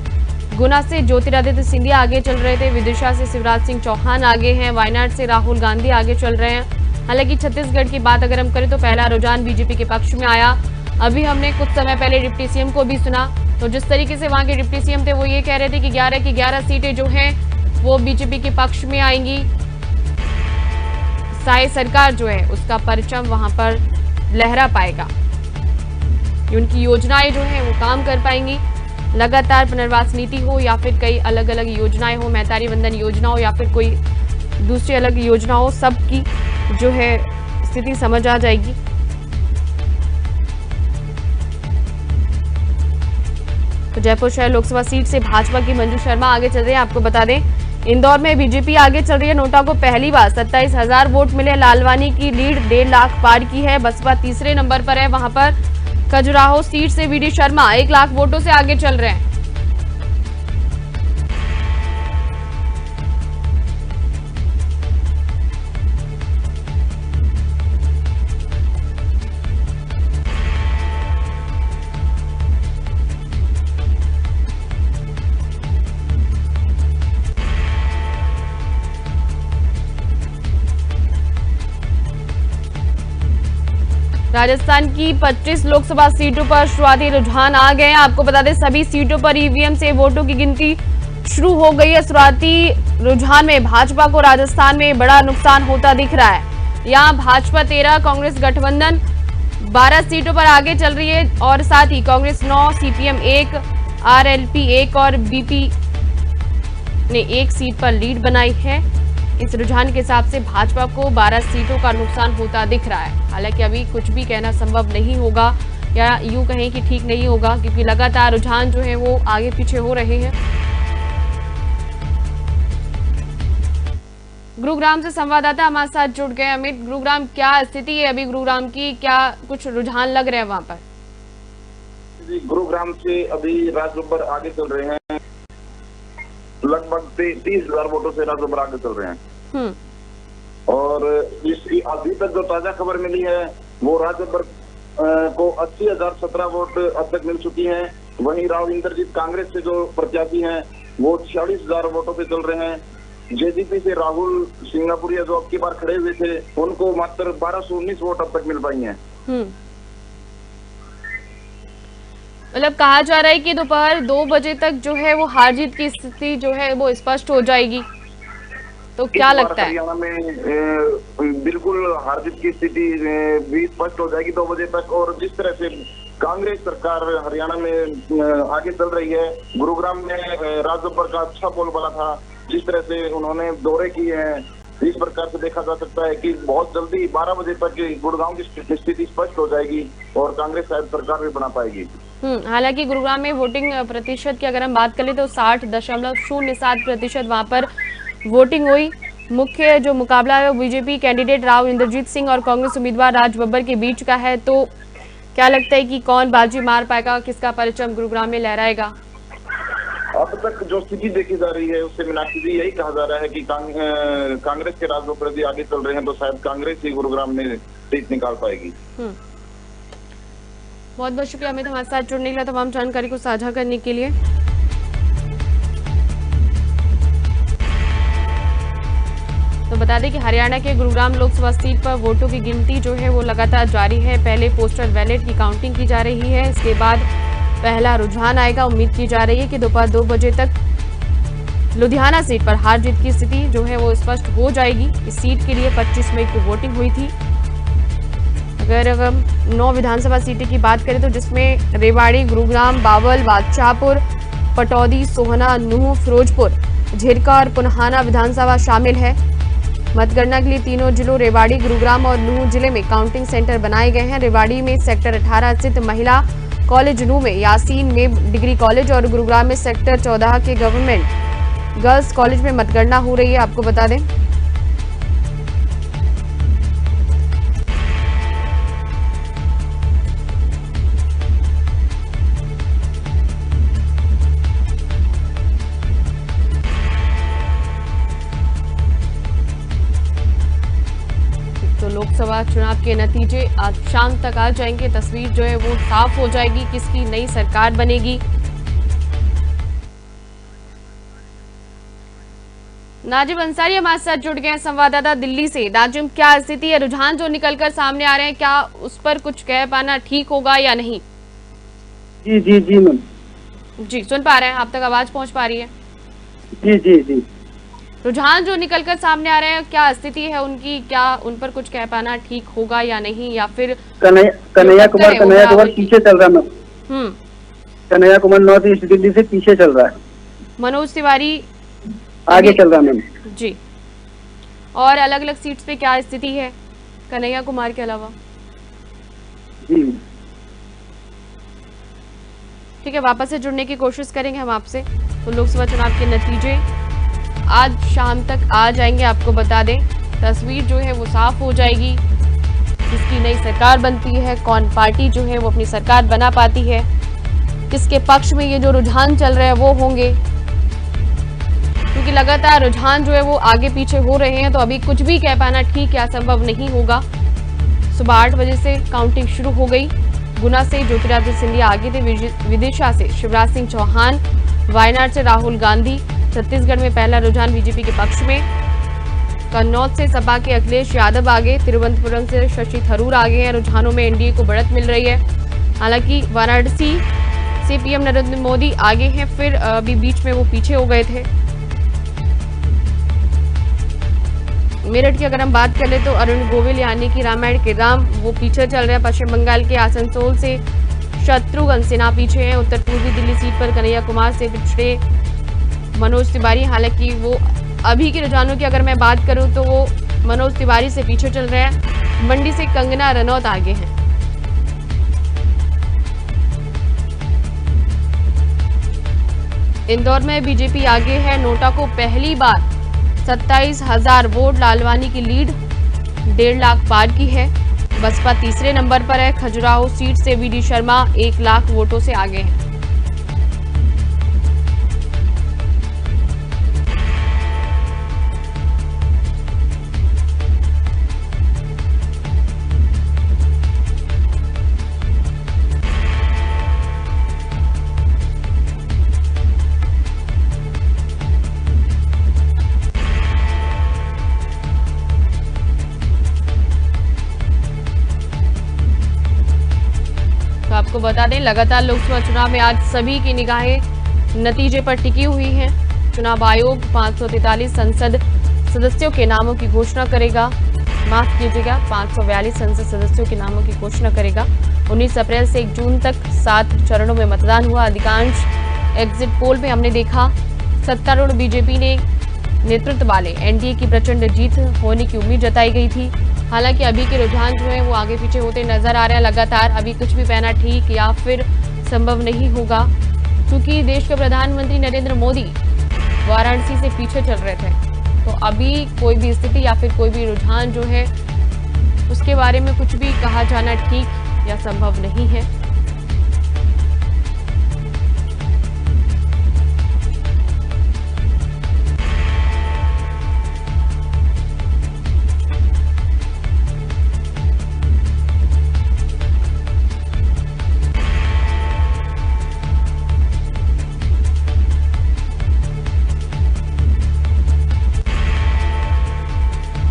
Speaker 1: गुना से ज्योतिरादित्य सिंधिया आगे चल रहे थे, विदिशा से शिवराज सिंह चौहान आगे हैं, वायनाड से राहुल गांधी आगे चल रहे हैं। हालांकि छत्तीसगढ़ की बात अगर हम करें तो पहला रुझान बीजेपी के पक्ष में आया। अभी हमने कुछ समय पहले डिप्टी सीएम को भी सुना, तो जिस तरीके से वहां के डिप्टी सीएम थे वो ये कह रहे थे कि 11 की 11 सीटें जो हैं वो बीजेपी के पक्ष में आएंगी। साई सरकार जो है उसका परचम वहां पर लहरा पाएगा, उनकी योजनाएं जो है वो काम कर पाएंगी। लगातार पुनर्वास नीति हो या फिर कई अलग अलग योजनाएं हो, मैतारी वंदन योजना हो या फिर कोई दूसरी अलग योजना हो, सबकी जो है स्थिति समझ आ जाएगी। तो जयपुर शहर लोकसभा सीट से भाजपा की मंजू शर्मा आगे चल रही है। आपको बता दें इंदौर में बीजेपी आगे चल रही है। नोटा को पहली बार 27,000 वोट मिले। लालवानी की लीड 1.5 लाख पार की है। बसपा तीसरे नंबर पर है। वहां पर खजुराहो सीट से वीडी शर्मा 1 लाख वोटों से आगे चल रहे हैं। राजस्थान की 25 लोकसभा सीटों पर शुरुआती रुझान आ गए हैं। आपको बता दें सभी सीटों पर ईवीएम से वोटों की गिनती शुरू हो गई है। शुरुआती रुझान में भाजपा को राजस्थान में बड़ा नुकसान होता दिख रहा है। यहां भाजपा 13, कांग्रेस गठबंधन 12 सीटों पर आगे चल रही है और साथ ही कांग्रेस 9, सीपीएम 1, आरएलपी 1 और बीपी ने 1 सीट पर लीड बनाई है। इस रुझान के हिसाब से भाजपा को 12 सीटों का नुकसान होता दिख रहा है। हालांकि अभी कुछ भी कहना संभव नहीं होगा या यूं कहें कि ठीक नहीं होगा, क्योंकि लगातार रुझान जो है वो आगे पीछे हो रहे हैं। गुरुग्राम से संवाददाता हमारे साथ जुड़ गए। अमित, गुरुग्राम क्या स्थिति है अभी? गुरुग्राम की क्या कुछ रुझान लग रहे हैं वहां पर?
Speaker 17: गुरुग्राम से अभी राज बब्बर आगे चल रहे हैं। लगभग 30,000 वोटों से राज बब्बर आगे चल रहे हैं। और इसकी अभी तक जो ताजा खबर मिली है वो राज बब्बर को 80,017 वोट अब तक मिल चुकी हैं। वहीं राव इंद्रजीत कांग्रेस से जो प्रत्याशी हैं वो 46,000 वोटों पे चल रहे हैं। जेडीपी से राहुल सिंगापुरिया जो अब की बार खड़े हुए थे उनको मात्र 1219 वोट अब तक मिल पाई हैं।
Speaker 1: मतलब कहा जा रहा है कि दोपहर 2 बजे तक जो है वो हार जीत की स्थिति जो है वो स्पष्ट हो जाएगी, तो क्या लगता है?
Speaker 17: हरियाणा में बिल्कुल हार जीत की स्थिति भी स्पष्ट हो जाएगी 2 बजे तक। और जिस तरह से कांग्रेस सरकार हरियाणा में आगे चल रही है, गुरुग्राम में राज बब्बर का अच्छा बोलबाला था। जिस तरह से उन्होंने दौरे किए हैं, इस प्रकार से देखा जा सकता है कि बहुत जल्दी 12 बजे तक गुरुग्राम की स्थिति स्पष्ट हो जाएगी और कांग्रेस शायद सरकार भी बना पाएगी।
Speaker 1: हालांकि गुरुग्राम में वोटिंग प्रतिशत की अगर हम बात करें तो 60.07% वहां पर वोटिंग हुई। मुख्य जो मुकाबला है वो बीजेपी कैंडिडेट राव इंद्रजीत सिंह और कांग्रेस उम्मीदवार राज बब्बर के बीच का है। तो क्या लगता है कि कौन बाजी मार पाएगा, किसका परचम गुरुग्राम में लहराएगा?
Speaker 17: अब तक जो स्थिति देखी जा रही है उससे मीनाक्षी जी यही कहा जा रहा है कि कांग्रेस के राज बब्बर जी आगे चल रहे हैं, तो शायद कांग्रेस ही गुरुग्राम में सीट निकाल पाएगी।
Speaker 1: बहुत बहुत शुक्रिया अमित हमारे साथ जुड़ने के लिए, तमाम जानकारी को साझा करने के लिए। तो बता दें कि हरियाणा के गुरुग्राम लोकसभा सीट पर वोटों की गिनती जो है वो लगातार जारी है। पहले पोस्टल बैलेट की काउंटिंग की जा रही है, इसके बाद पहला रुझान आएगा। उम्मीद की जा रही है कि दोपहर 2 बजे तक लुधियाना सीट पर हार जीत की स्थिति जो है वो स्पष्ट हो जाएगी। इस सीट के लिए 25 मई को वोटिंग हुई थी। अगर हम 9 विधानसभा सीटें की बात करें तो जिसमें रेवाड़ी, गुरुग्राम, बावल, बादशाहपुर, पटौदी, सोहना, नूंह, फिरोजपुर, झिरका और पुन्हाना विधानसभा शामिल है। मतगणना के लिए तीनों जिलों रेवाड़ी, गुरुग्राम और नूंह जिले में काउंटिंग सेंटर बनाए गए हैं। रेवाड़ी में सेक्टर 18 स्थित महिला कॉलेज, नूंह में यासीन में डिग्री कॉलेज और गुरुग्राम में सेक्टर 14 के गवर्नमेंट गर्ल्स कॉलेज में मतगणना हो रही है। आपको बता दें तो लोकसभा चुनाव के नतीजे आज शाम तक आ जाएंगे। तस्वीर जो है वो साफ हो जाएगी, किसकी नई सरकार बनेगी। नाजिम अंसारी हमारे साथ जुड़ गए हैं संवाददाता दिल्ली से। नाजिम, क्या स्थिति है? रुझान जो निकलकर सामने आ रहे हैं, क्या उस पर कुछ कह पाना ठीक होगा या नहीं?
Speaker 3: जी जी जी मैम
Speaker 1: जी, सुन पा रहे हैं, आप तक आवाज पहुंच पा रही है?
Speaker 3: जी जी जी।
Speaker 1: रुझान जो निकलकर सामने आ रहे हैं, क्या स्थिति है उनकी? क्या उन पर कुछ कह पाना ठीक होगा या नहीं, या फिर
Speaker 3: कन्हैया कुमार पीछे चल रहा है? कन्हैया कुमार नॉर्थ ईस्ट दिल्ली से पीछे चल रहा है।
Speaker 1: मनोज तिवारी
Speaker 3: आगे चल रहा है मैम।
Speaker 1: जी, और अलग अलग सीट्स पे क्या स्थिति है कन्हैया कुमार के अलावा?
Speaker 3: जी
Speaker 1: ठीक है, वापस से जुड़ने की कोशिश करेंगे हम आपसे। तो लोकसभा चुनाव के नतीजे आज शाम तक आ जाएंगे। आपको बता दें, तस्वीर जो है वो साफ हो जाएगी, किसकी नई सरकार बनती है, कौन पार्टी जो है वो अपनी सरकार बना पाती है, किसके पक्ष में ये जो रुझान चल रहे हैं वो होंगे। क्योंकि लगातार रुझान जो है वो आगे पीछे हो रहे हैं, तो अभी कुछ भी कह पाना ठीक या संभव नहीं होगा। सुबह 8 बजे से काउंटिंग शुरू हो गई। गुना से ज्योतिरादित्य सिंधिया आगे थे, विदिशा से शिवराज सिंह चौहान, वायनाड से राहुल गांधी। छत्तीसगढ़ में पहला रुझान बीजेपी के पक्ष में। कन्नौज से सपा के अखिलेश यादव आगे, तिरुवनंतपुरम से शशि थरूर आगे हैं। रुझानों में एनडीए को बढ़त मिल रही है। हालांकि वाराणसी से पीएम नरेंद्र मोदी आगे हैं, फिर अभी बीच में वो पीछे हो गए थे। मेरठ की अगर हम बात कर ले तो अरुण गोविल यानी कि रामायण के राम वो पीछे चल रहे हैं। पश्चिम बंगाल के आसनसोल से शत्रुघ्न सिन्हा पीछे हैं। उत्तर पूर्वी दिल्ली सीट पर कन्हैया कुमार से पिछड़े मनोज तिवारी। हालांकि वो अभी के रुझानों की अगर मैं बात करूं तो वो मनोज तिवारी से पीछे चल रहे हैं। मंडी से कंगना रनौत आगे हैं। इंदौर में बीजेपी आगे है। नोटा को पहली बार 27,000 वोट, लालवानी की लीड 1.5 लाख पार की है। बसपा तीसरे नंबर पर है। खजुराहो सीट से वीडी शर्मा 1 लाख वोटों से आगे हैं। आपको बता दें, लगातार लोकसभा चुनाव में आज सभी की निगाहें नतीजे पर टिकी हुई हैं। चुनाव आयोग 543 संसद सदस्यों के नामों की घोषणा करेगा। माफ कीजिएगा, 542 संसद सदस्यों के नामों की घोषणा करेगा। 19 अप्रैल से 1 जून तक 7 चरणों में मतदान हुआ। अधिकांश एग्जिट पोल में हमने देखा सत्तारूढ़ बीजेपी ने नेतृत्व वाले एनडीए की प्रचंड जीत होने की उम्मीद जताई गई थी। हालांकि अभी के रुझान जो है वो आगे पीछे होते नजर आ रहे हैं। लगातार अभी कुछ भी कहना ठीक या फिर संभव नहीं होगा, क्योंकि देश के प्रधानमंत्री नरेंद्र मोदी वाराणसी से पीछे चल रहे थे। तो अभी कोई भी स्थिति या फिर कोई भी रुझान जो है उसके बारे में कुछ भी कहा जाना ठीक या संभव नहीं है।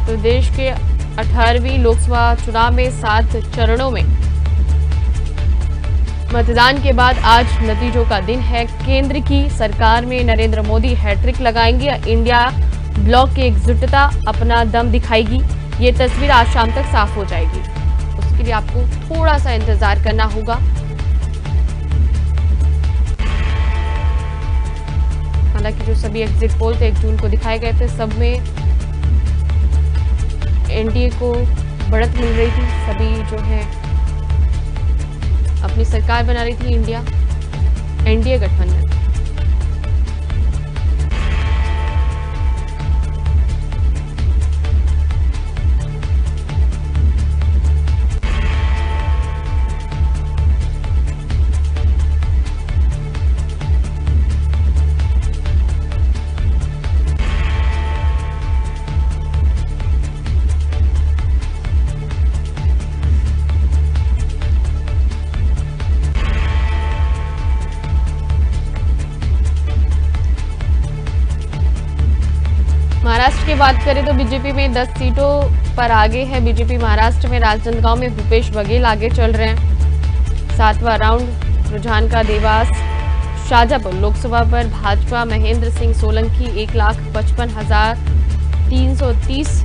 Speaker 1: तो देश के 18वीं लोकसभा चुनाव में 7 चरणों में मतदान के बाद आज नतीजों का दिन है। केंद्र की सरकार में नरेंद्र मोदी हैट्रिक लगाएंगे। इंडिया ब्लॉक की एकजुटता अपना दम दिखाएगी। ये तस्वीर आज शाम तक साफ हो जाएगी। उसके लिए आपको थोड़ा सा इंतजार करना होगा। हालांकि जो सभी एग्जिट पोल थे 1 जून को दिखाए गए थे, सब में एनडीए को बढ़त मिल रही थी, सभी जो है अपनी सरकार बना रही थी एनडीए गठबंधन। महाराष्ट्र की बात करें तो बीजेपी में 10 सीटों पर आगे है बीजेपी। महाराष्ट्र में राजनांदगांव में भूपेश बघेल आगे चल रहे हैं। 7वां राउंड रुझान का देवास शाजापुर लोकसभा पर भाजपा महेंद्र सिंह सोलंकी 1,55,330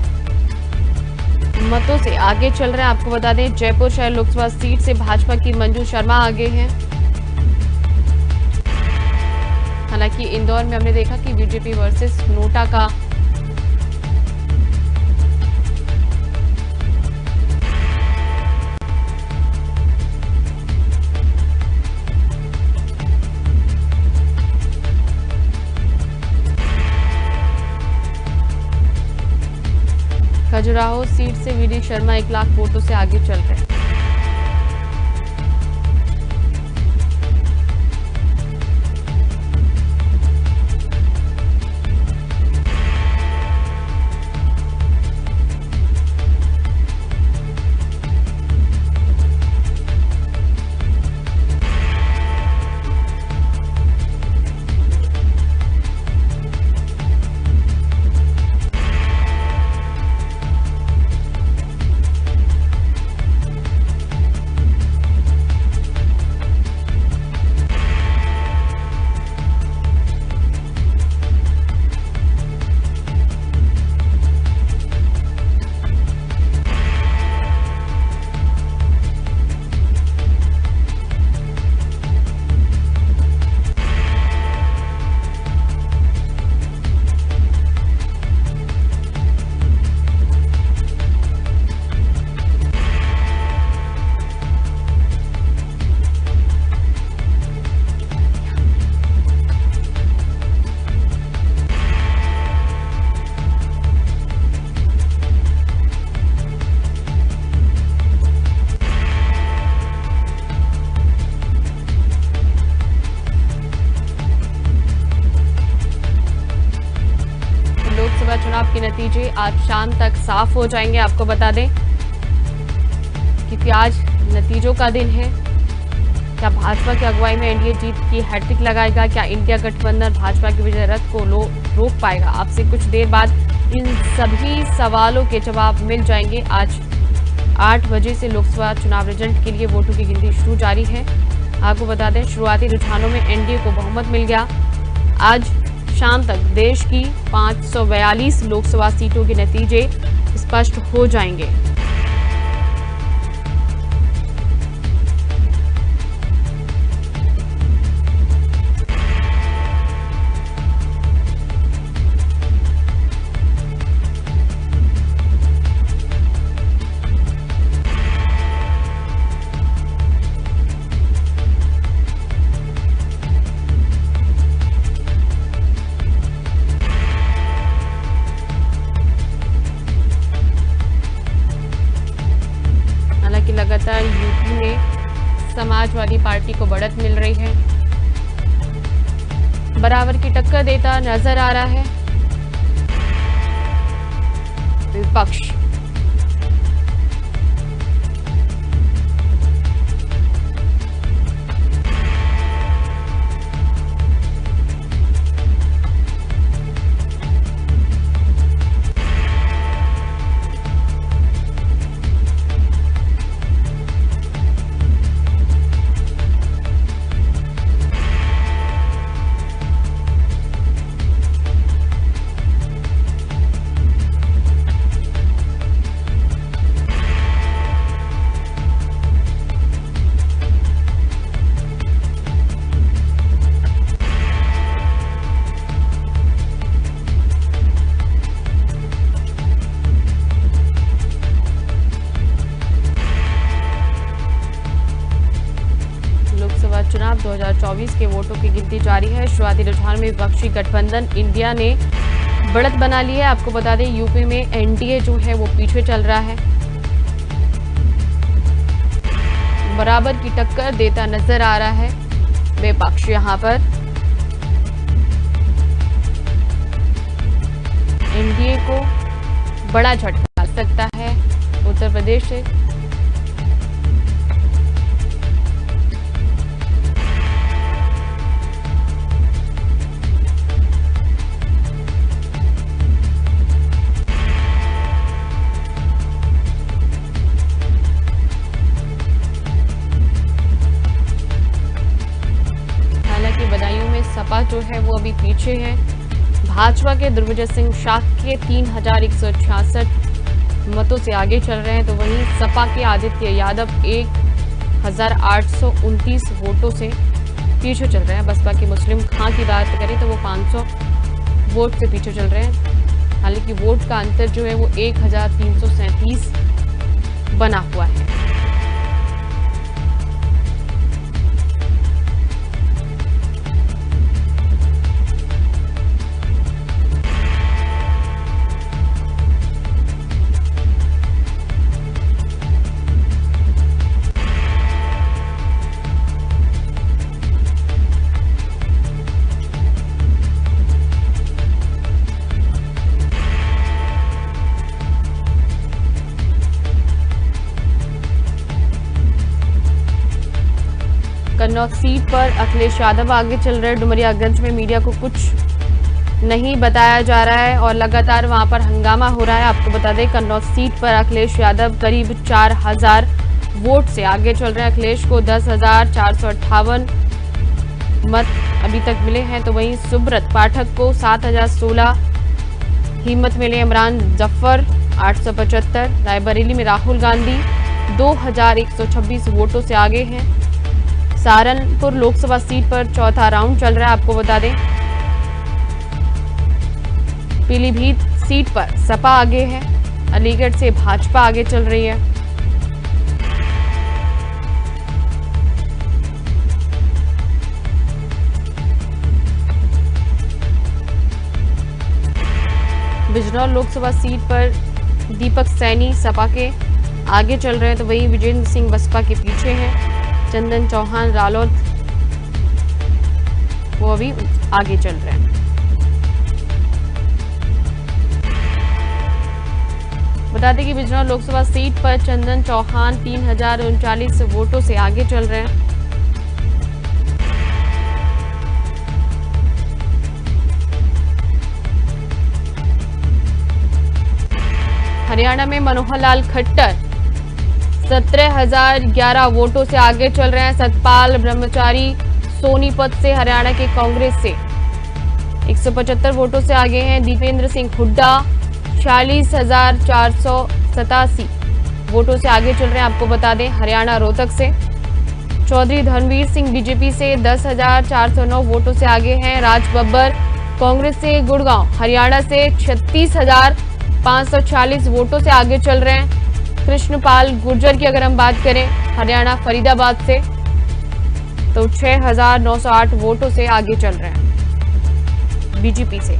Speaker 1: मतों से आगे चल रहे हैं। आपको बता दें जयपुर शहर लोकसभा सीट से भाजपा की मंजू शर्मा आगे हैं। हालांकि इंदौर में हमने देखा कि बीजेपी वर्सेस नोटा का खजुराहो सीट से वीडी शर्मा 1 लाख वोटों से आगे चल रहे हैं। लोकसभा चुनाव के नतीजे आज शाम तक साफ हो जाएंगे। आपको बता दें क्योंकि आज नतीजों का दिन है। क्या भाजपा की अगुवाई में एनडीए जीत की हैट्रिक लगाएगा? क्या इंडिया गठबंधन भाजपा की विजय रथ को रोक पाएगा? आपसे कुछ देर बाद इन सभी सवालों के जवाब मिल जाएंगे। आज 8 बजे से लोकसभा चुनाव रिजल्ट के लिए वोटों की गिनती शुरू जारी है। आपको बता दें शुरुआती रुझानों में एनडीए को बहुमत मिल गया। आज शाम तक देश की 542 लोकसभा सीटों के नतीजे स्पष्ट हो जाएंगे। लगातार यूपी में समाजवादी पार्टी को बढ़त मिल रही है। बराबर की टक्कर देता नजर आ रहा है विपक्ष। 2024 के वोटों की गिनती जारी है। शुरुआती रुझान में विपक्षी गठबंधन इंडिया ने बढ़त बना ली है। आपको बता दें यूपी में एनडीए जो है वो पीछे चल रहा है, बराबर की टक्कर देता नजर आ रहा है विपक्ष। यहां पर एनडीए को बड़ा झटका लग सकता है उत्तर प्रदेश से। हालांकि बदायूं में सपा जो है वो अभी पीछे है। भाजपा के दुर्विजय सिंह शाक्य 3166 मतों से आगे चल रहे हैं, तो वहीं सपा के आदित्य यादव 1829 वोटों से पीछे चल रहे हैं। बसपा के मुस्लिम खां की बात करें तो वो 500 वोट से पीछे चल रहे हैं। हालांकि वोट का अंतर जो है वो 1337 बना हुआ है। कन्नौज सीट पर अखिलेश यादव आगे चल रहे हैं। डुमरियागंज में मीडिया को कुछ नहीं बताया जा रहा है और लगातार वहां पर हंगामा हो रहा है। आपको बता दें कन्नौज सीट पर अखिलेश यादव करीब 4000 वोट से आगे चल रहे हैं। अखिलेश को 10,458 मत अभी तक मिले हैं, तो वहीं सुब्रत पाठक को 7016 ही मत मिले। इमरान जफर 875, रायबरेली में राहुल गांधी 2126 वोटों से आगे हैं। सहारनपुर लोकसभा सीट पर चौथा राउंड चल रहा है। आपको बता दें पीलीभीत सीट पर सपा आगे है। अलीगढ़ से भाजपा आगे चल रही है। बिजनौर लोकसभा सीट पर दीपक सैनी सपा के आगे चल रहे हैं, तो वहीं विजेंद्र सिंह बसपा के पीछे हैं। चंदन चौहान रालोद वो अभी आगे चल रहे हैं। बता दें कि बिजनौर लोकसभा सीट पर चंदन चौहान 3039 वोटों से आगे चल रहे हैं। हरियाणा में मनोहर लाल खट्टर 17,011 वोटों से आगे चल रहे हैं। सतपाल ब्रह्मचारी सोनीपत से हरियाणा के कांग्रेस से 175 वोटों से आगे हैं। दीपेंद्र सिंह हुड्डा 46,487 वोटों से आगे चल रहे हैं। आपको बता दें हरियाणा रोहतक से चौधरी धर्मवीर सिंह बीजेपी से 10,409 वोटों से आगे हैं। राज बब्बर कांग्रेस से गुड़गांव हरियाणा से 36,540 वोटों से आगे चल रहे हैं। कृष्णपाल गुर्जर की अगर हम बात करें हरियाणा फरीदाबाद से तो 6,908 वोटों से आगे चल रहे हैं बीजेपी से।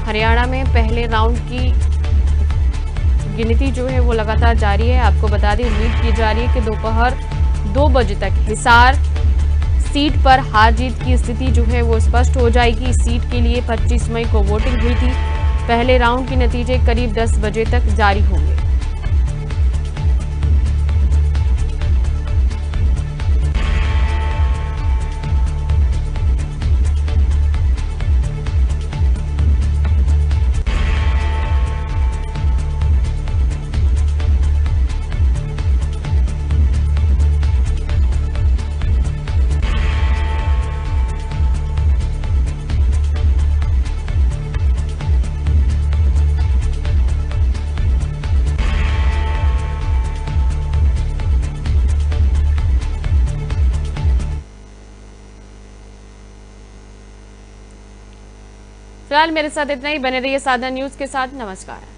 Speaker 1: हरियाणा में पहले राउंड की गिनती जो है वो लगातार जारी है। आपको बता दें उम्मीद की जा रही है कि दोपहर 2 बजे तक हिसार सीट पर हार जीत की स्थिति जो है वो स्पष्ट हो जाएगी। इस सीट के लिए 25 मई को वोटिंग हुई थी। पहले राउंड के नतीजे करीब 10 बजे तक जारी होंगे। फिलहाल मेरे साथ इतना ही। बने रहिए साधना न्यूज के साथ। नमस्कार।